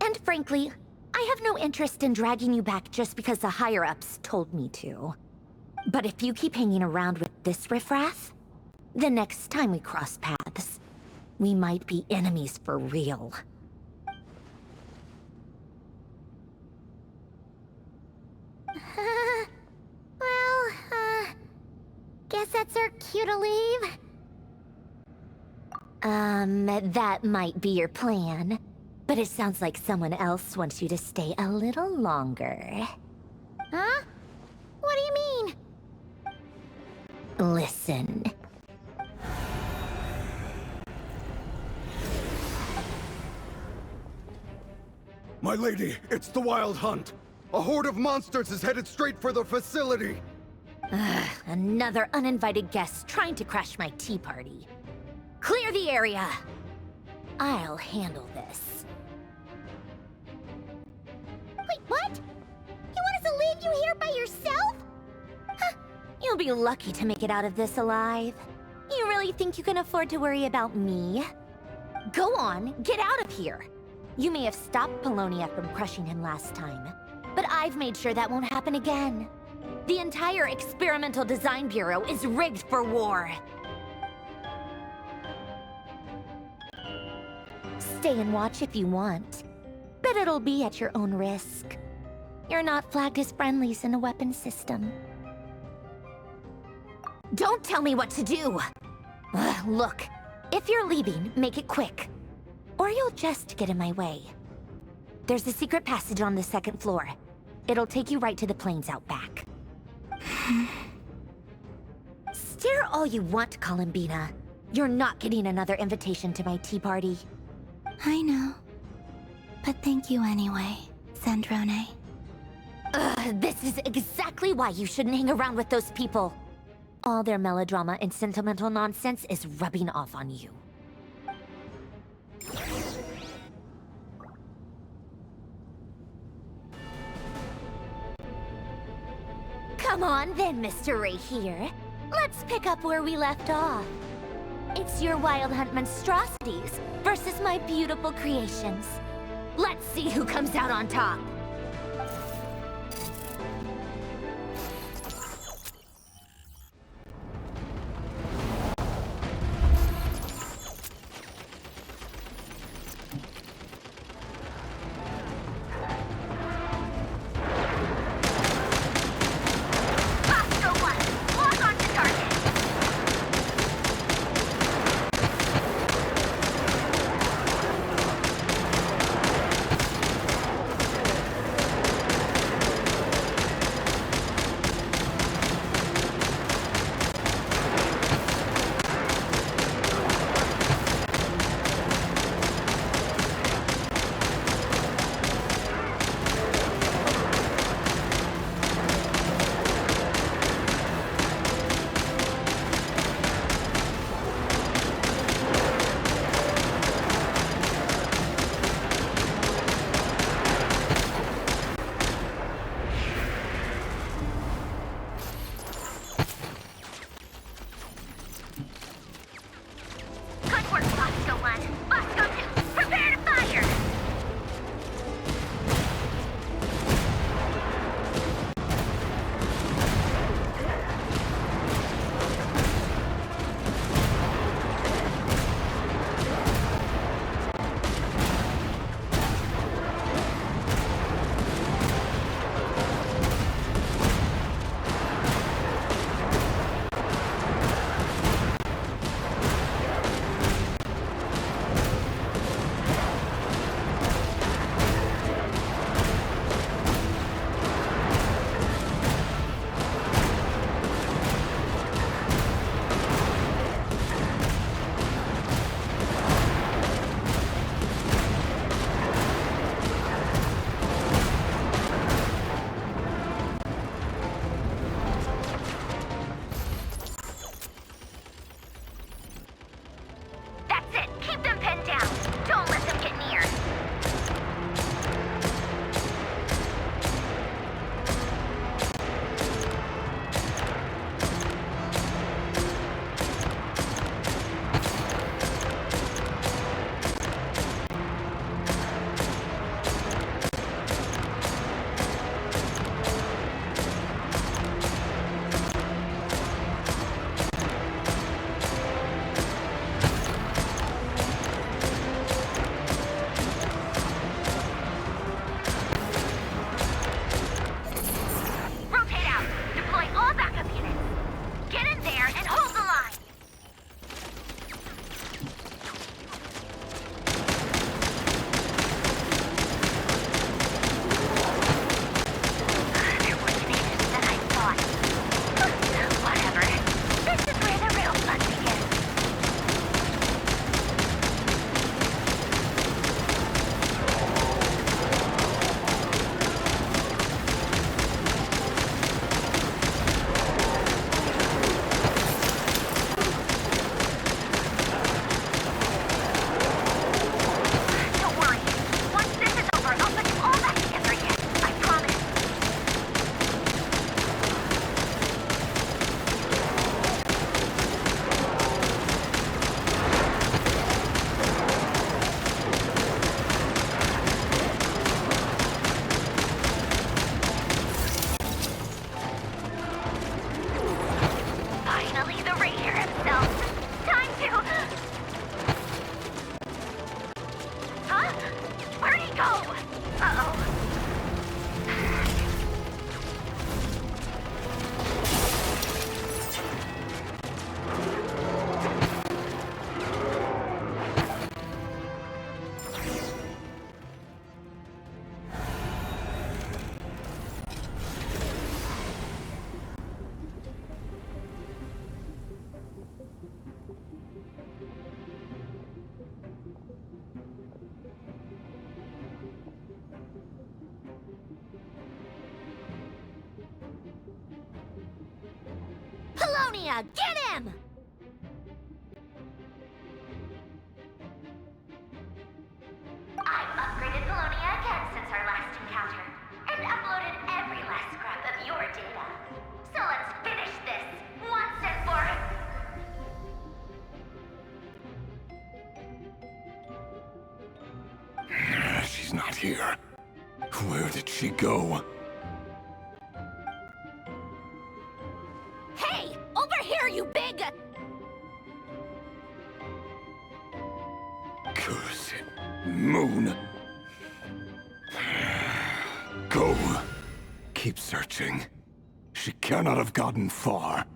And frankly, I have no interest in dragging you back just because the higher-ups told me to. But if you keep hanging around with this riffraff, the next time we cross paths, we might be enemies for real. Guess that's our cue to leave. That might be your plan. But it sounds like someone else wants you to stay a little longer. Huh? What do you mean? Listen. My lady, it's the Wild Hunt. A horde of monsters is headed straight for the facility. Another uninvited guest trying to crash my tea party. Clear the area! I'll handle this. Wait, what? You want us to leave you here by yourself? Huh, you'll be lucky to make it out of this alive. You really think you can afford to worry about me? Go on, get out of here! You may have stopped Polonia from crushing him last time, but I've made sure that won't happen again. The entire Experimental Design Bureau is rigged for war. stay and watch if you want, but it'll be at your own risk. You're not flagged as friendlies in the weapons system. Don't tell me what to do! Look, if you're leaving, make it quick. Or you'll just get in my way. There's a secret passage on the second floor. It'll take you right to the plains out back. Stare all you want, Columbina. You're not getting another invitation to my tea party. I know. But thank you anyway, Sandrone. This is exactly why you shouldn't hang around with those people. All their melodrama and sentimental nonsense is rubbing off on you. Come on then, Mr. Ray here. Let's pick up where we left off. It's your Wild Hunt monstrosities versus my beautiful creations. Let's see who comes out on top. Livonia, get him! I've upgraded Livonia again since our last encounter, and uploaded every last scrap of your data. So let's finish this, once and for She's not here. Where did she go? Hey! Over here, you big... Cursed moon. Go. Keep searching. She cannot have gotten far.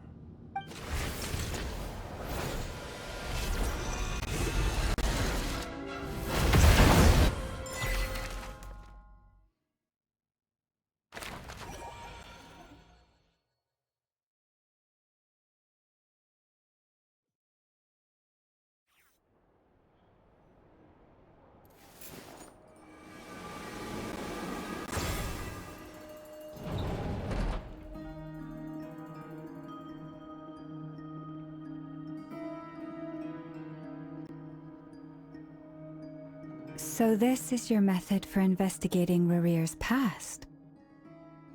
So this is your method for investigating Rarir's past?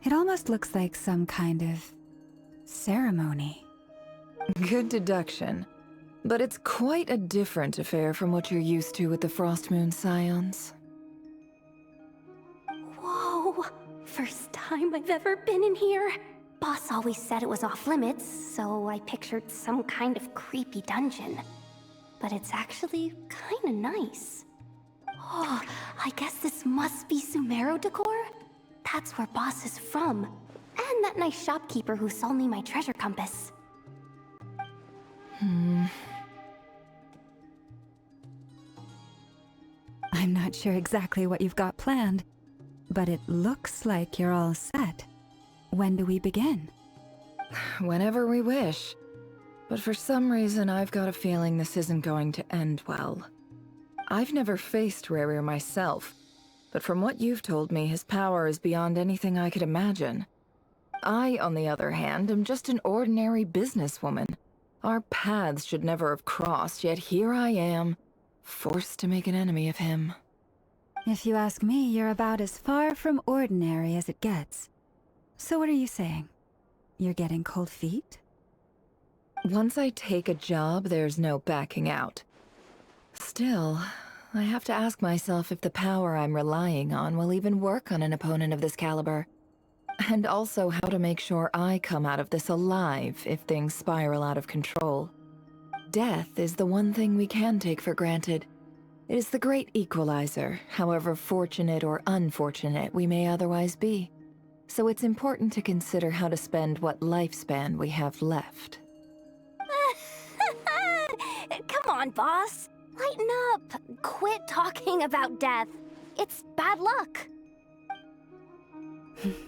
It almost looks like some kind of ceremony. Good deduction. But it's quite a different affair from what you're used to with the Frostmoon Scions. Whoa! First time I've ever been in here. Boss always said it was off limits, so I pictured some kind of creepy dungeon. But it's actually kinda nice. Oh, I guess this must be Sumero decor? That's where Boss is from. And that nice shopkeeper who sold me my treasure compass. I'm not sure exactly what you've got planned, but it looks like you're all set. When do we begin? Whenever we wish. But for some reason, I've got a feeling this isn't going to end well. I've never faced Rarir myself, but from what you've told me, his power is beyond anything I could imagine. I, on the other hand, am just an ordinary businesswoman. Our paths should never have crossed, yet here I am, forced to make an enemy of him. If you ask me, you're about as far from ordinary as it gets. So what are you saying? You're getting cold feet? Once I take a job, there's no backing out. Still, I have to ask myself if the power I'm relying on will even work on an opponent of this caliber. And also how to make sure I come out of this alive if things spiral out of control. Death is the one thing we can take for granted. It is the great equalizer, however fortunate or unfortunate we may otherwise be. So it's important to consider how to spend what lifespan we have left. Come on, boss. Lighten up. Quit talking about death. It's bad luck.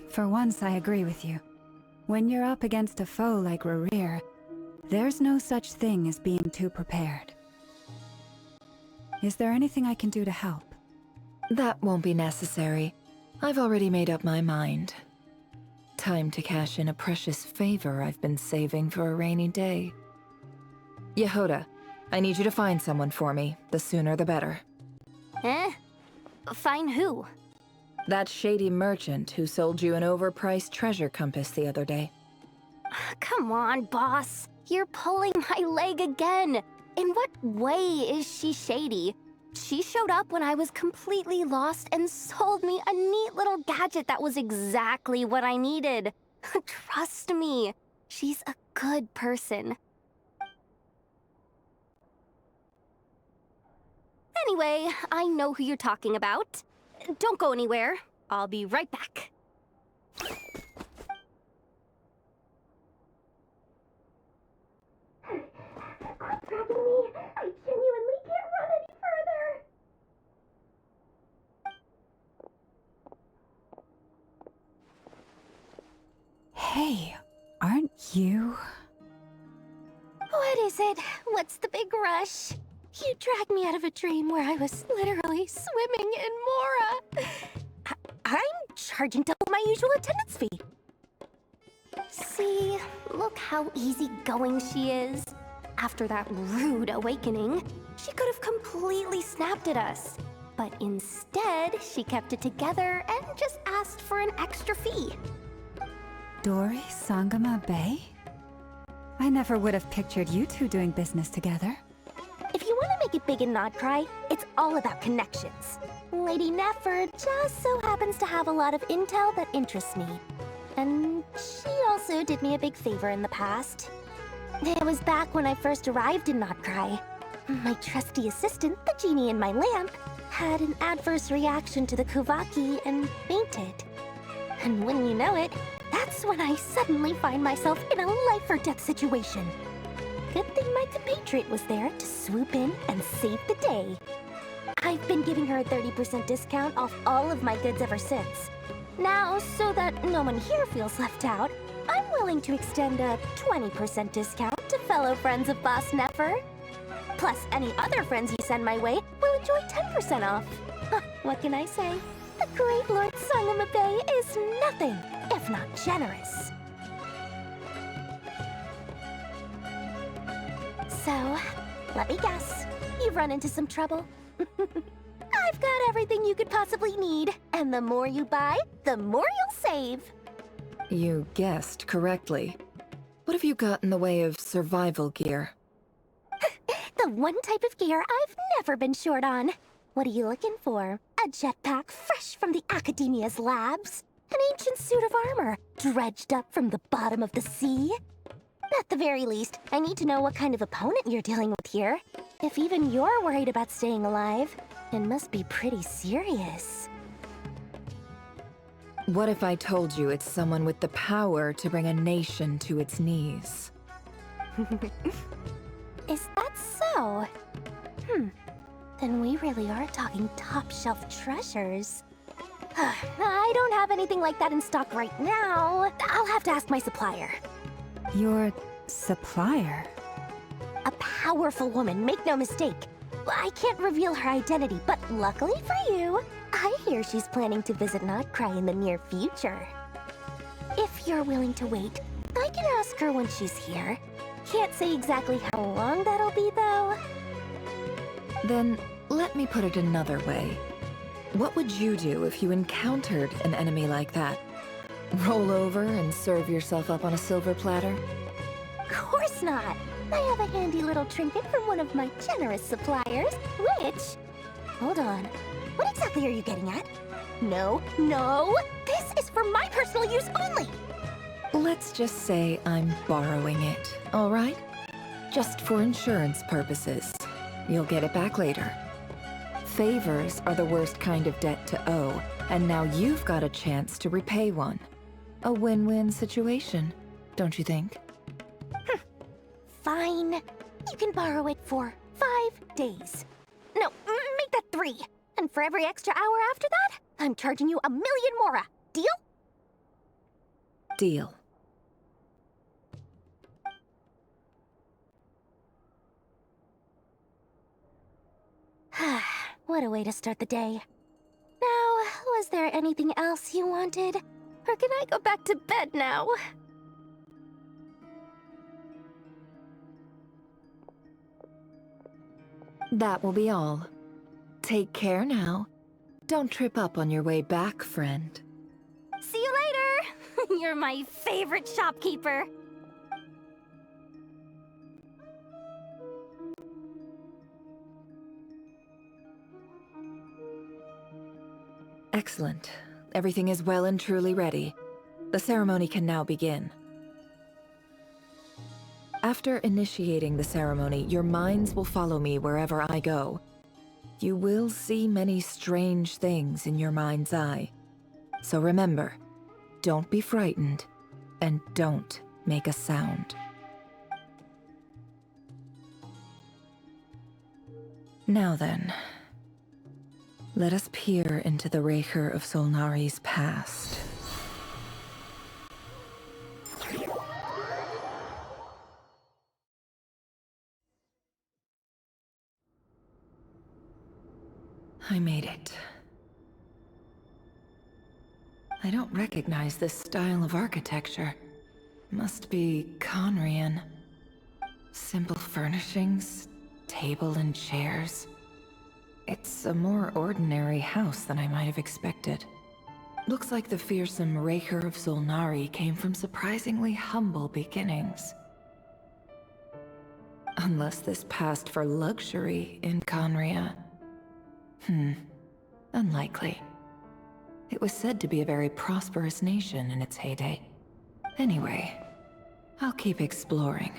For once, I agree with you. When you're up against a foe like Rarir, there's no such thing as being too prepared. Is there anything I can do to help? That won't be necessary. I've already made up my mind. Time to cash in a precious favor I've been saving for a rainy day. Yehoda, I need you to find someone for me. The sooner the better. Eh? Find who? That shady merchant who sold you an overpriced treasure compass the other day. Come on, boss. You're pulling my leg again. In what way is she shady? She showed up when I was completely lost and sold me a neat little gadget that was exactly what I needed. Trust me, she's a good person. Anyway, I know who you're talking about. Don't go anywhere. I'll be right back. Quit grabbing me. I genuinely can't run any further. Hey, aren't you? What is it? What's the big rush? You dragged me out of a dream where I was literally swimming in Mora. I'm charging double my usual attendance fee. See, look how easygoing she is. After that rude awakening, she could have completely snapped at us. But instead, she kept it together and just asked for an extra fee. Dori Sangama Bay? I never would have pictured you two doing business together. If you want to make it big in Krai, it's all about connections. Lady Nefer just so happens to have a lot of intel that interests me. And she also did me a big favor in the past. It was back when I first arrived in Krai. My trusty assistant, the genie in my lamp, had an adverse reaction to the Kuvaki and fainted. And when you know it, that's when I suddenly find myself in a life-or-death situation. Good thing my compatriot was there to swoop in and save the day. I've been giving her a 30% discount off all of my goods ever since. Now, so that no one here feels left out, I'm willing to extend a 20% discount to fellow friends of Boss Nefer. Plus, any other friends you send my way will enjoy 10% off. What can I say? The great Lord Sangama Bay is nothing if not generous. So, let me guess. You've run into some trouble. I've got everything you could possibly need. And the more you buy, the more you'll save. You guessed correctly. What have you got in the way of survival gear? The one type of gear I've never been short on. What are you looking for? A jetpack fresh from the Academia's labs? An ancient suit of armor dredged up from the bottom of the sea? At the very least, I need to know what kind of opponent you're dealing with here. If even you're worried about staying alive, it must be pretty serious. What if I told you it's someone with the power to bring a nation to its knees? Is that so? Then we really are talking top-shelf treasures. I don't have anything like that in stock right now. I'll have to ask my supplier. Your supplier? A powerful woman, make no mistake. I can't reveal her identity, but luckily for you, I hear she's planning to visit Krai in the near future. If you're willing to wait, I can ask her when she's here. Can't say exactly how long that'll be, though. Then, let me put it another way. What would you do if you encountered an enemy like that? Roll over and serve yourself up on a silver platter? Of course not! I have a handy little trinket from one of my generous suppliers, which... Hold on. What exactly are you getting at? No, no! This is for my personal use only! Let's just say I'm borrowing it, all right? Just for insurance purposes. You'll get it back later. Favors are the worst kind of debt to owe, and now you've got a chance to repay one. A win-win situation, don't you think? Fine. You can borrow it for 5 days. No, make that 3. And for every extra hour after that, I'm charging you 1,000,000 mora. Deal? Deal. What a way to start the day. Now, was there anything else you wanted? Or can I go back to bed now? That will be all. Take care now. Don't trip up on your way back, friend. See you later! You're my favorite shopkeeper. Excellent. Everything is well and truly ready. The ceremony can now begin. After initiating the ceremony, your minds will follow me wherever I go. You will see many strange things in your mind's eye. So remember, don't be frightened, and don't make a sound. Now then, let us peer into the Raker of Solnari's past. I made it. I don't recognize this style of architecture. Must be Conrian. Simple furnishings, table and chairs. It's a more ordinary house than I might have expected. Looks like the fearsome Raker of Solnari came from surprisingly humble beginnings. Unless this passed for luxury in Conria. Unlikely. It was said to be a very prosperous nation in its heyday. Anyway, I'll keep exploring.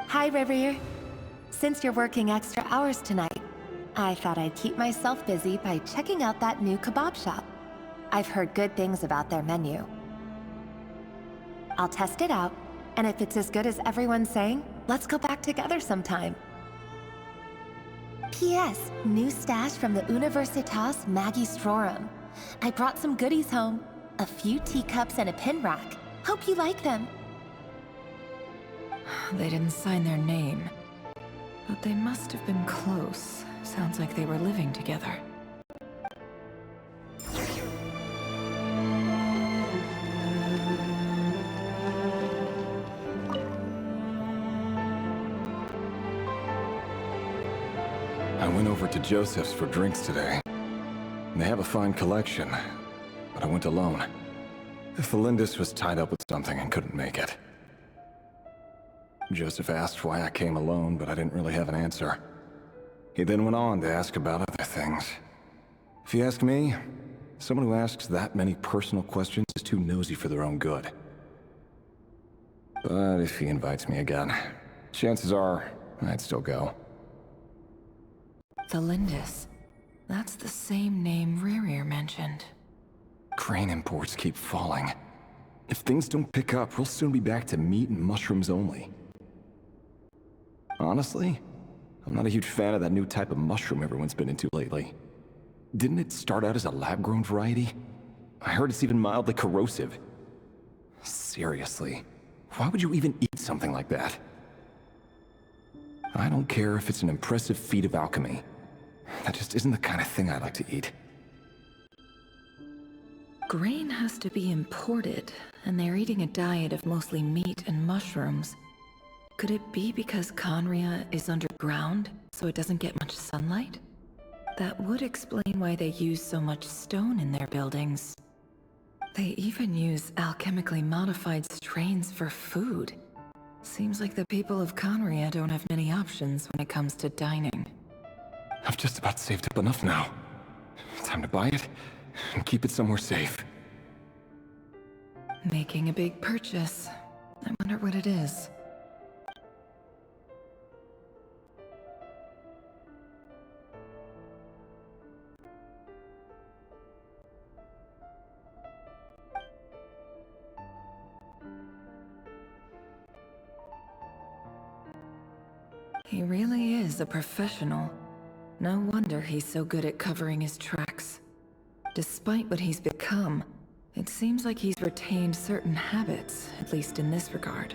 Hi, Rivier. Since you're working extra hours tonight, I thought I'd keep myself busy by checking out that new kebab shop. I've heard good things about their menu. I'll test it out, and if it's as good as everyone's saying, let's go back together sometime. P.S. New stash from the Universitas Magistrorum. I brought some goodies home. A few teacups and a pin rack. Hope you like them. They didn't sign their name, but they must have been close. Sounds like they were living together. I went over to Joseph's for drinks today. They have a fine collection, but I went alone. Felindis was tied up with something and couldn't make it. Joseph asked why I came alone, but I didn't really have an answer. He then went on to ask about other things. If you ask me, someone who asks that many personal questions is too nosy for their own good. But if he invites me again, chances are I'd still go. Felindis. That's the same name Rerir mentioned. Crane imports keep falling. If things don't pick up, we'll soon be back to meat and mushrooms only. Honestly, I'm not a huge fan of that new type of mushroom everyone's been into lately. Didn't it start out as a lab-grown variety? I heard it's even mildly corrosive. Seriously, why would you even eat something like that? I don't care if it's an impressive feat of alchemy. That just isn't the kind of thing I like to eat. Grain has to be imported, and they're eating a diet of mostly meat and mushrooms. Could it be because Conria is underground, so it doesn't get much sunlight? That would explain why they use so much stone in their buildings. They even use alchemically modified strains for food. Seems like the people of Conria don't have many options when it comes to dining. I've just about saved up enough now. Time to buy it and keep it somewhere safe. Making a big purchase. I wonder what it is. He really is a professional. No wonder he's so good at covering his tracks. Despite what he's become, it seems like he's retained certain habits, at least in this regard.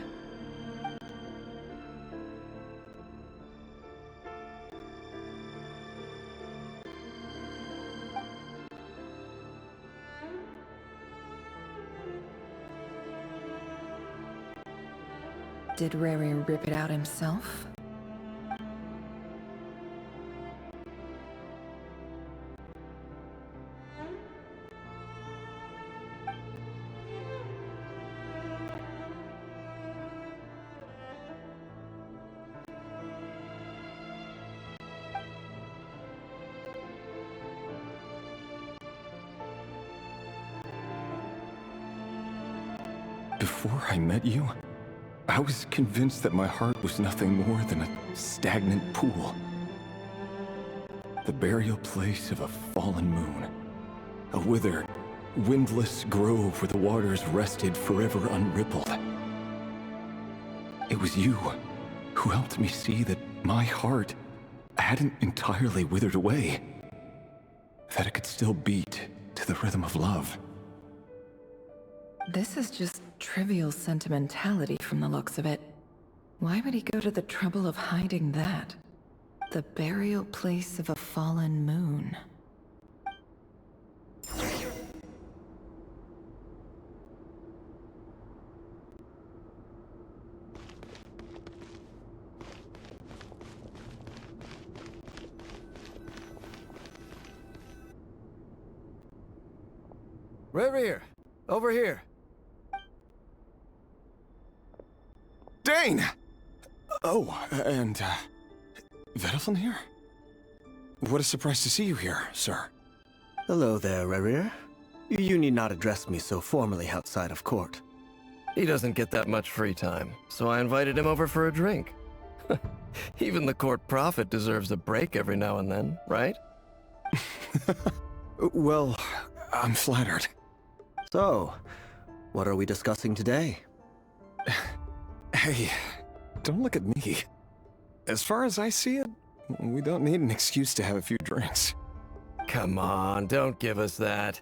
Did Rary rip it out himself? Before I met you, I was convinced that my heart was nothing more than a stagnant pool. The burial place of a fallen moon. A withered, windless grove where the waters rested forever unrippled. It was you who helped me see that my heart hadn't entirely withered away. That it could still beat to the rhythm of love. This is just trivial sentimentality from the looks of it. Why would he go to the trouble of hiding that? The burial place of a fallen moon. Reverie, over here. Dane! Oh, and, Vediflin here? What a surprise to see you here, sir. Hello there, Reverie. You need not address me so formally outside of court. He doesn't get that much free time, so I invited him over for a drink. Even the court prophet deserves a break every now and then, right? Well, I'm flattered. So, what are we discussing today? Hey, don't look at me. As far as I see it, we don't need an excuse to have a few drinks. Come on, don't give us that.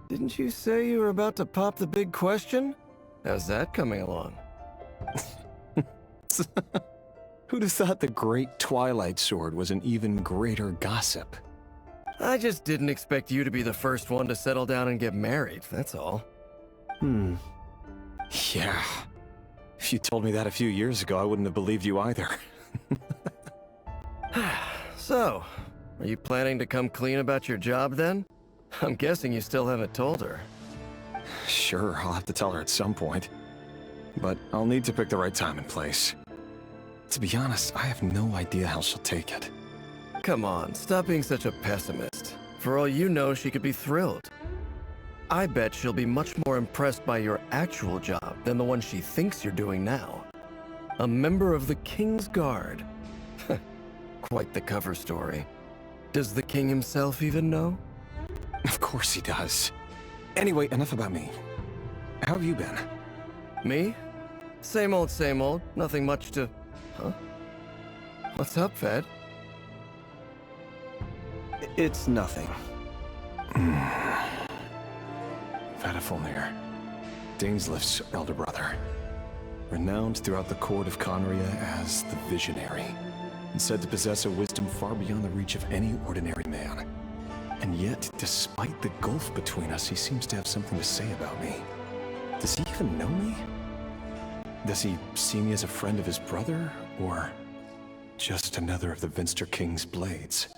Didn't you say you were about to pop the big question? How's that coming along? Who'd have thought the great Twilight Sword was an even greater gossip? I just didn't expect you to be the first one to settle down and get married, that's all. Yeah. If you told me that a few years ago, I wouldn't have believed you either. So, are you planning to come clean about your job then? I'm guessing you still haven't told her. Sure, I'll have to tell her at some point. But I'll need to pick the right time and place. To be honest, I have no idea how she'll take it. Come on, stop being such a pessimist. For all you know, she could be thrilled. I bet she'll be much more impressed by your actual job than the one she thinks you're doing now. A member of the King's Guard. Quite the cover story. Does the king himself even know? Of course he does. Anyway, enough about me. How have you been? Me? Same old, same old. Nothing much to... Huh? What's up, Ved? It's nothing. Vediflin, Dainslift's elder brother. Renowned throughout the court of Conria as the Visionary, and said to possess a wisdom far beyond the reach of any ordinary man. And yet, despite the gulf between us, he seems to have something to say about me. Does he even know me? Does he see me as a friend of his brother, or just another of the Vinster King's blades?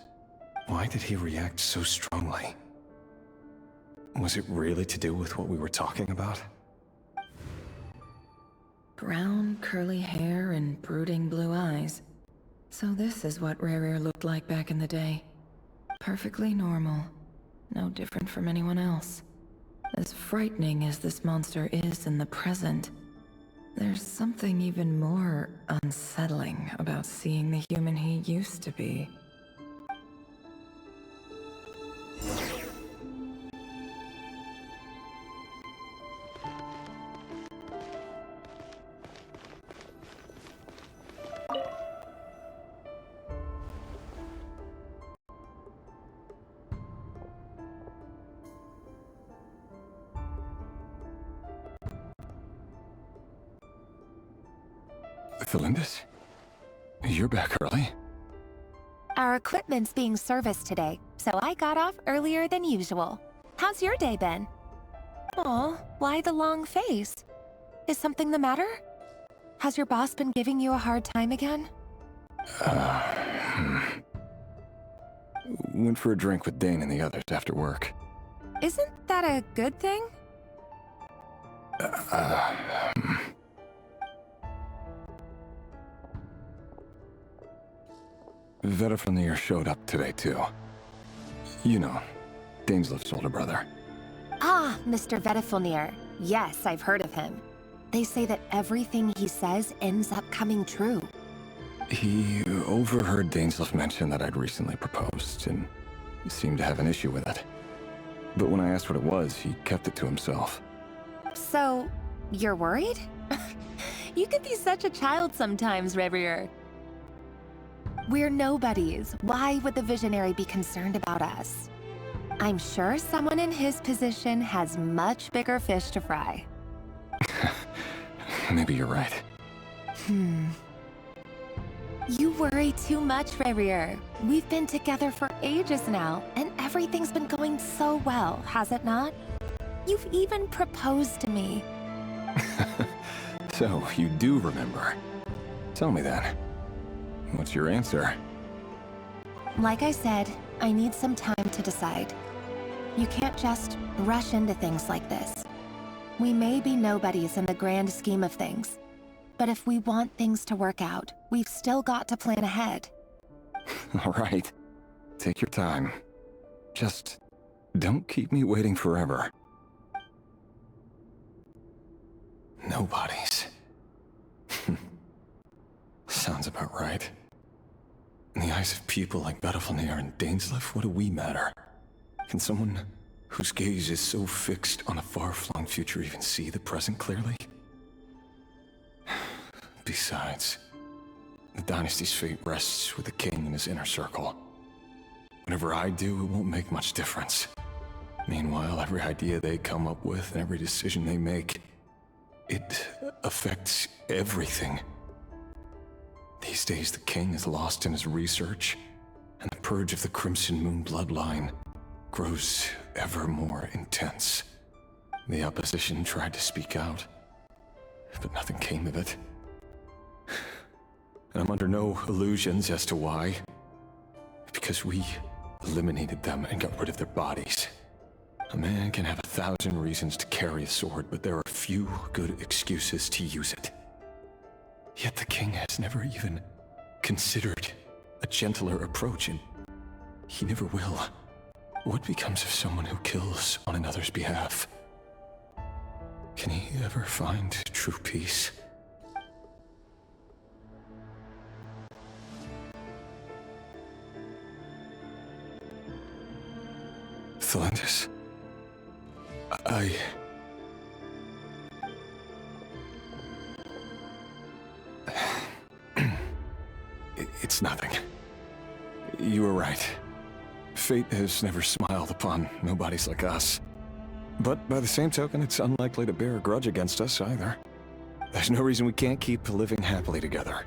Why did he react so strongly? Was it really to do with what we were talking about? Brown, curly hair and brooding blue eyes. So this is what Rerir looked like back in the day. Perfectly normal. No different from anyone else. As frightening as this monster is in the present, there's something even more unsettling about seeing the human he used to be. Felindis? You're back early? Our equipment's being serviced today, so I got off earlier than usual. How's your day been? Aw, why the long face? Is something the matter? Has your boss been giving you a hard time again? Went for a drink with Dane and the others after work. Isn't that a good thing? Vediflin showed up today, too. You know, Dainslift's older brother. Ah, Mr. Vediflin. Yes, I've heard of him. They say that everything he says ends up coming true. He overheard Dainsleif mention that I'd recently proposed, and seemed to have an issue with it. But when I asked what it was, he kept it to himself. So, you're worried? You can be such a child sometimes, Revier. We're nobodies. Why would the Visionary be concerned about us? I'm sure someone in his position has much bigger fish to fry. Maybe you're right. You worry too much, Revier. We've been together for ages now, and everything's been going so well, has it not? You've even proposed to me. So, you do remember. Tell me then. What's your answer? Like I said, I need some time to decide. You can't just rush into things like this. We may be nobodies in the grand scheme of things, but if we want things to work out, we've still got to plan ahead. All right. Take your time. Just don't keep me waiting forever. Nobodies. Sounds about right. In the eyes of people like Battlefalnir and Dainsleif, what do we matter? Can someone whose gaze is so fixed on a far-flung future even see the present clearly? Besides, the dynasty's fate rests with the king and his inner circle. Whatever I do, it won't make much difference. Meanwhile, every idea they come up with and every decision they make, it affects everything. These days, the king is lost in his research, and the purge of the Crimson Moon bloodline grows ever more intense. The opposition tried to speak out, but nothing came of it. And I'm under no illusions as to why. Because we eliminated them and got rid of their bodies. A man can have 1,000 reasons to carry a sword, but there are few good excuses to use it. Yet the king has never even considered a gentler approach, and he never will. What becomes of someone who kills on another's behalf? Can he ever find true peace? Thalendis, It's nothing. You were right. Fate has never smiled upon nobodies like us. But by the same token, it's unlikely to bear a grudge against us either. There's no reason we can't keep living happily together,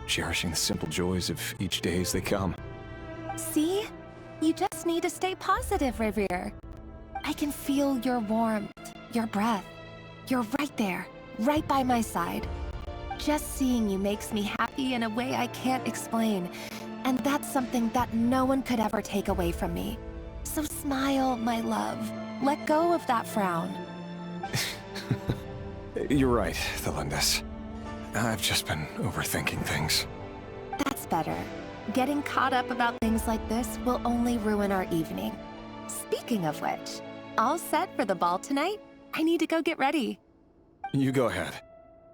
cherishing the simple joys of each day as they come. See? You just need to stay positive, Revier. I can feel your warmth, your breath. You're right there, right by my side. Just seeing you makes me happy in a way I can't explain. And that's something that no one could ever take away from me. So smile, my love. Let go of that frown. You're right, Thalendis. I've just been overthinking things. That's better. Getting caught up about things like this will only ruin our evening. Speaking of which, all set for the ball tonight? I need to go get ready. You go ahead.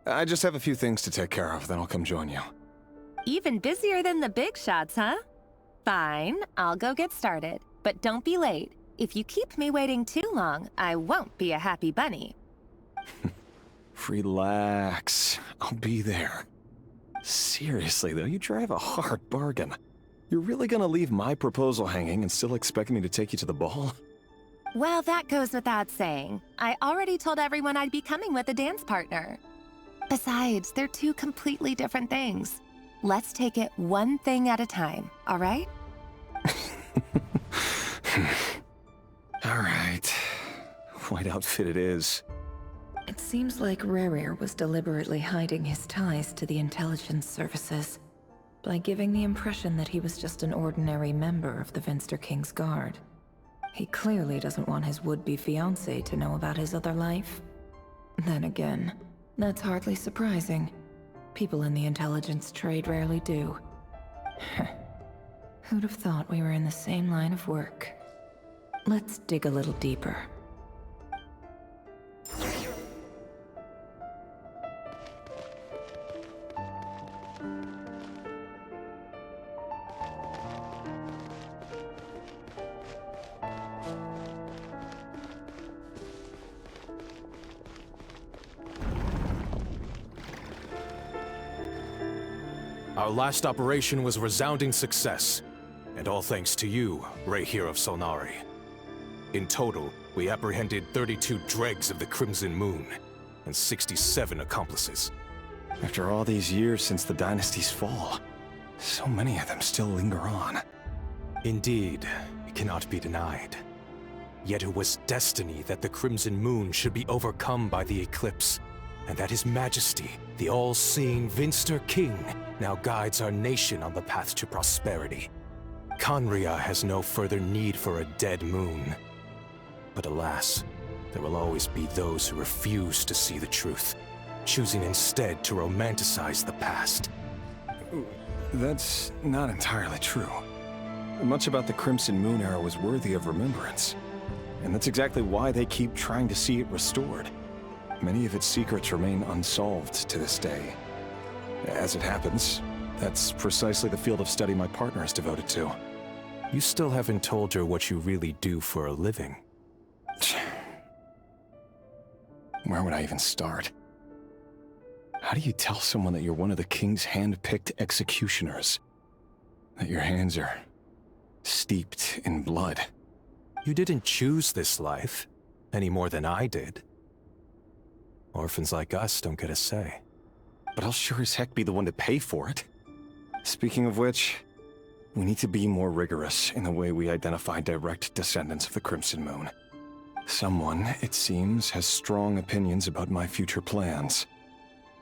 I just have a few things to take care of, then I'll come join you. Even busier than the big shots, huh? Fine, I'll go get started. But don't be late. If you keep me waiting too long, I won't be a happy bunny. Relax. I'll be there. Seriously, though, you drive a hard bargain. You're really gonna leave my proposal hanging and still expect me to take you to the ball? Well, that goes without saying. I already told everyone I'd be coming with a dance partner. Besides, they're two completely different things. Let's take it one thing at a time, all right? All right. White outfit it is. It seems like Rerir was deliberately hiding his ties to the intelligence services by giving the impression that he was just an ordinary member of the Venster King's Guard. He clearly doesn't want his would-be fiancée to know about his other life. Then again, that's hardly surprising. People in the intelligence trade rarely do. Who'd have thought we were in the same line of work? Let's dig a little deeper. Our last operation was a resounding success, and all thanks to you, Rahier of Solnari. In total, we apprehended 32 dregs of the Crimson Moon, and 67 accomplices. After all these years since the dynasty's fall, so many of them still linger on. Indeed, it cannot be denied. Yet it was destiny that the Crimson Moon should be overcome by the eclipse, and that His Majesty, the all-seeing Vinster King, now guides our nation on the path to prosperity. Khanria has no further need for a dead moon. But alas, there will always be those who refuse to see the truth, choosing instead to romanticize the past. That's not entirely true. Much about the Crimson Moon era was worthy of remembrance. And that's exactly why they keep trying to see it restored. Many of its secrets remain unsolved to this day. As it happens, that's precisely the field of study my partner is devoted to. You still haven't told her what you really do for a living. Where would I even start? How do you tell someone that you're one of the King's hand-picked executioners? That your hands are steeped in blood? You didn't choose this life, any more than I did. Orphans like us don't get a say. But I'll sure as heck be the one to pay for it. Speaking of which, we need to be more rigorous in the way we identify direct descendants of the Crimson Moon. Someone, it seems, has strong opinions about my future plans.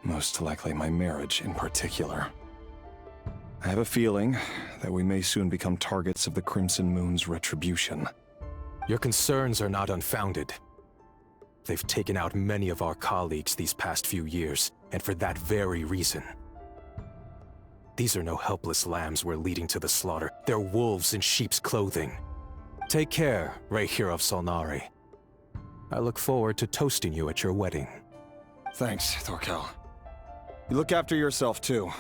Most likely my marriage in particular. I have a feeling that we may soon become targets of the Crimson Moon's retribution. Your concerns are not unfounded. They've taken out many of our colleagues these past few years, and for that very reason. These are no helpless lambs we're leading to the slaughter. They're wolves in sheep's clothing. Take care, Rahier of Solnari. I look forward to toasting you at your wedding. Thanks, Thorkel. You look after yourself, too.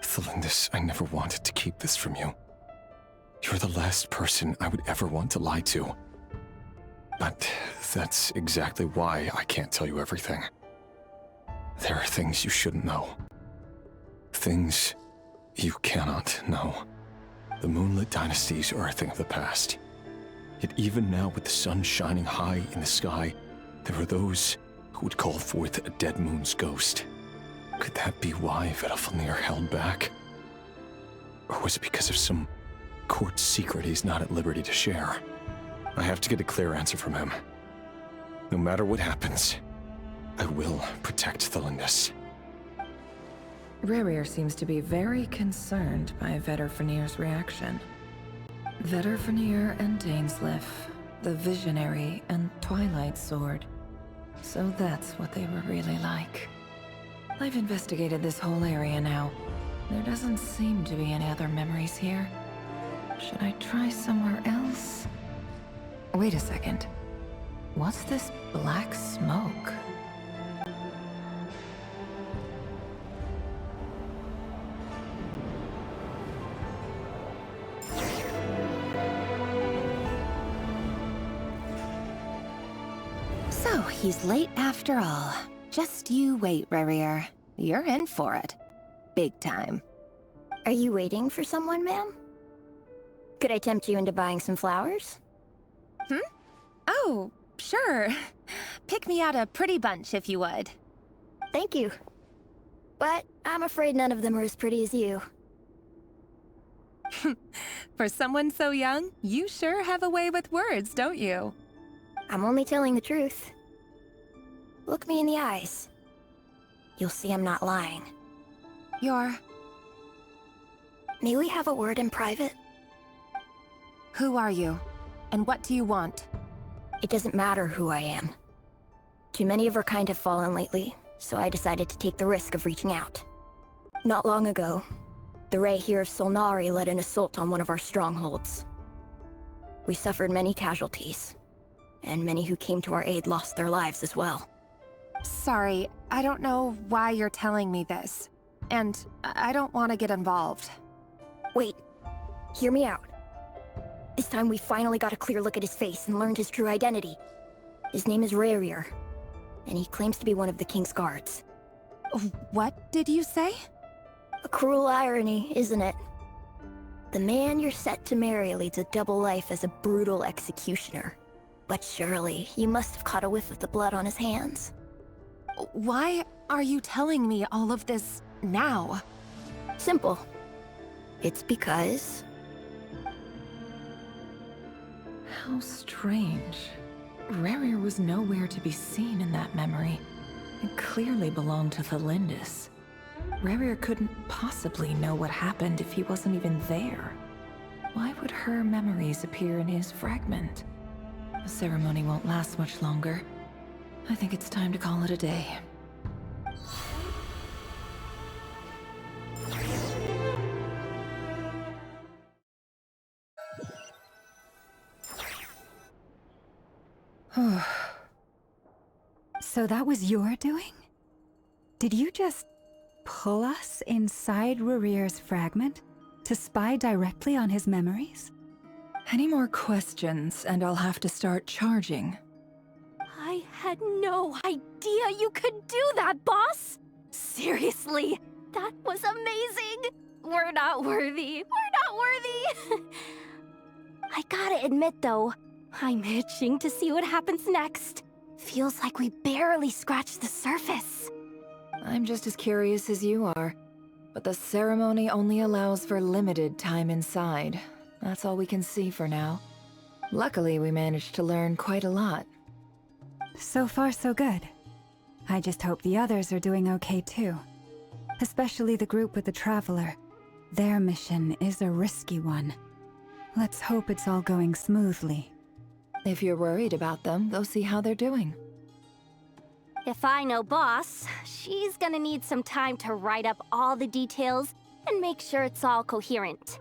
Thelindis, I never wanted to keep this from you. You're the last person I would ever want to lie to. But that's exactly why I can't tell you everything. There are things you shouldn't know. Things you cannot know. The moonlit dynasties are a thing of the past. Yet even now, with the sun shining high in the sky, there are those who would call forth a dead moon's ghost. Could that be why Vedalfnir held back? Or was it because of some court secret he's not at liberty to share? I have to get a clear answer from him. No matter what happens, I will protect Thelindis. Rahier seems to be very concerned by Vedalfnir's reaction. Vedalfnir and Dainsleif, the Visionary and Twilight Sword. So that's what they were really like. I've investigated this whole area now. There doesn't seem to be any other memories here. Should I try somewhere else? Wait a second. What's this black smoke? So, he's late after all. Just you wait, Rahier. You're in for it. Big time. Are you waiting for someone, ma'am? Could I tempt you into buying some flowers? Oh, sure. Pick me out a pretty bunch if you would. Thank you. But I'm afraid none of them are as pretty as you. For someone so young, you sure have a way with words, don't you? I'm only telling the truth. Look me in the eyes. You'll see I'm not lying. May we have a word in private? Who are you? And what do you want? It doesn't matter who I am. Too many of our kind have fallen lately, so I decided to take the risk of reaching out. Not long ago, the Rahier of Solnari led an assault on one of our strongholds. We suffered many casualties, and many who came to our aid lost their lives as well. Sorry, I don't know why you're telling me this. And I don't want to get involved. Wait, hear me out. This time we finally got a clear look at his face and learned his true identity. His name is Rahier. and he claims to be one of the king's guards. What did you say? A cruel irony, isn't it? The man you're set to marry leads a double life as a brutal executioner. But surely, you must have caught a whiff of the blood on his hands. Why are you telling me all of this now? Simple. It's because... How strange. Rerir was nowhere to be seen in that memory. It clearly belonged to Thelindis. Rerir couldn't possibly know what happened if he wasn't even there. Why would her memories appear in his fragment? The ceremony won't last much longer. I think it's time to call it a day. So that was your doing? Did you just pull us inside Rerir's fragment to spy directly on his memories? Any more questions, and I'll have to start charging. I had no idea you could do that, boss! Seriously, that was amazing! We're not worthy. We're not worthy! I gotta admit, though, I'm itching to see what happens next. Feels like we barely scratched the surface. I'm just as curious as you are, but the ceremony only allows for limited time inside. That's all we can see for now. Luckily, we managed to learn quite a lot. So far, so good. I just hope the others are doing okay too. Especially the group with the Traveler. Their mission is a risky one. Let's hope it's all going smoothly. If you're worried about them, go see how they're doing. If I know boss, she's gonna need some time to write up all the details and make sure it's all coherent.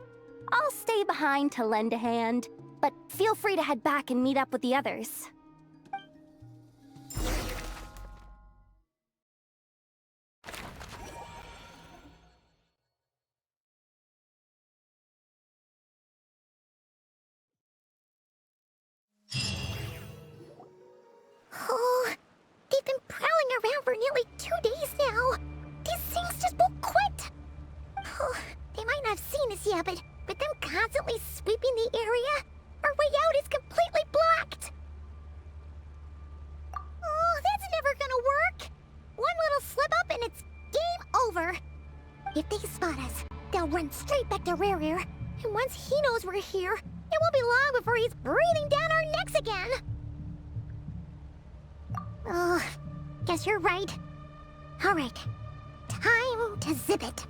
I'll stay behind to lend a hand, but feel free to head back and meet up with the others. Oh, they've been prowling around for nearly 2 days now. These things just won't quit. Oh, they might not have seen us yet, but them constantly sweeping the area, our way out is completely blocked. Oh, that's never gonna work. One little slip up and it's game over. If they spot us, they'll run straight back to Rerir. And once he knows we're here, it won't be long before he's breathing down our necks again. Oh, guess you're right. All right, time to zip it.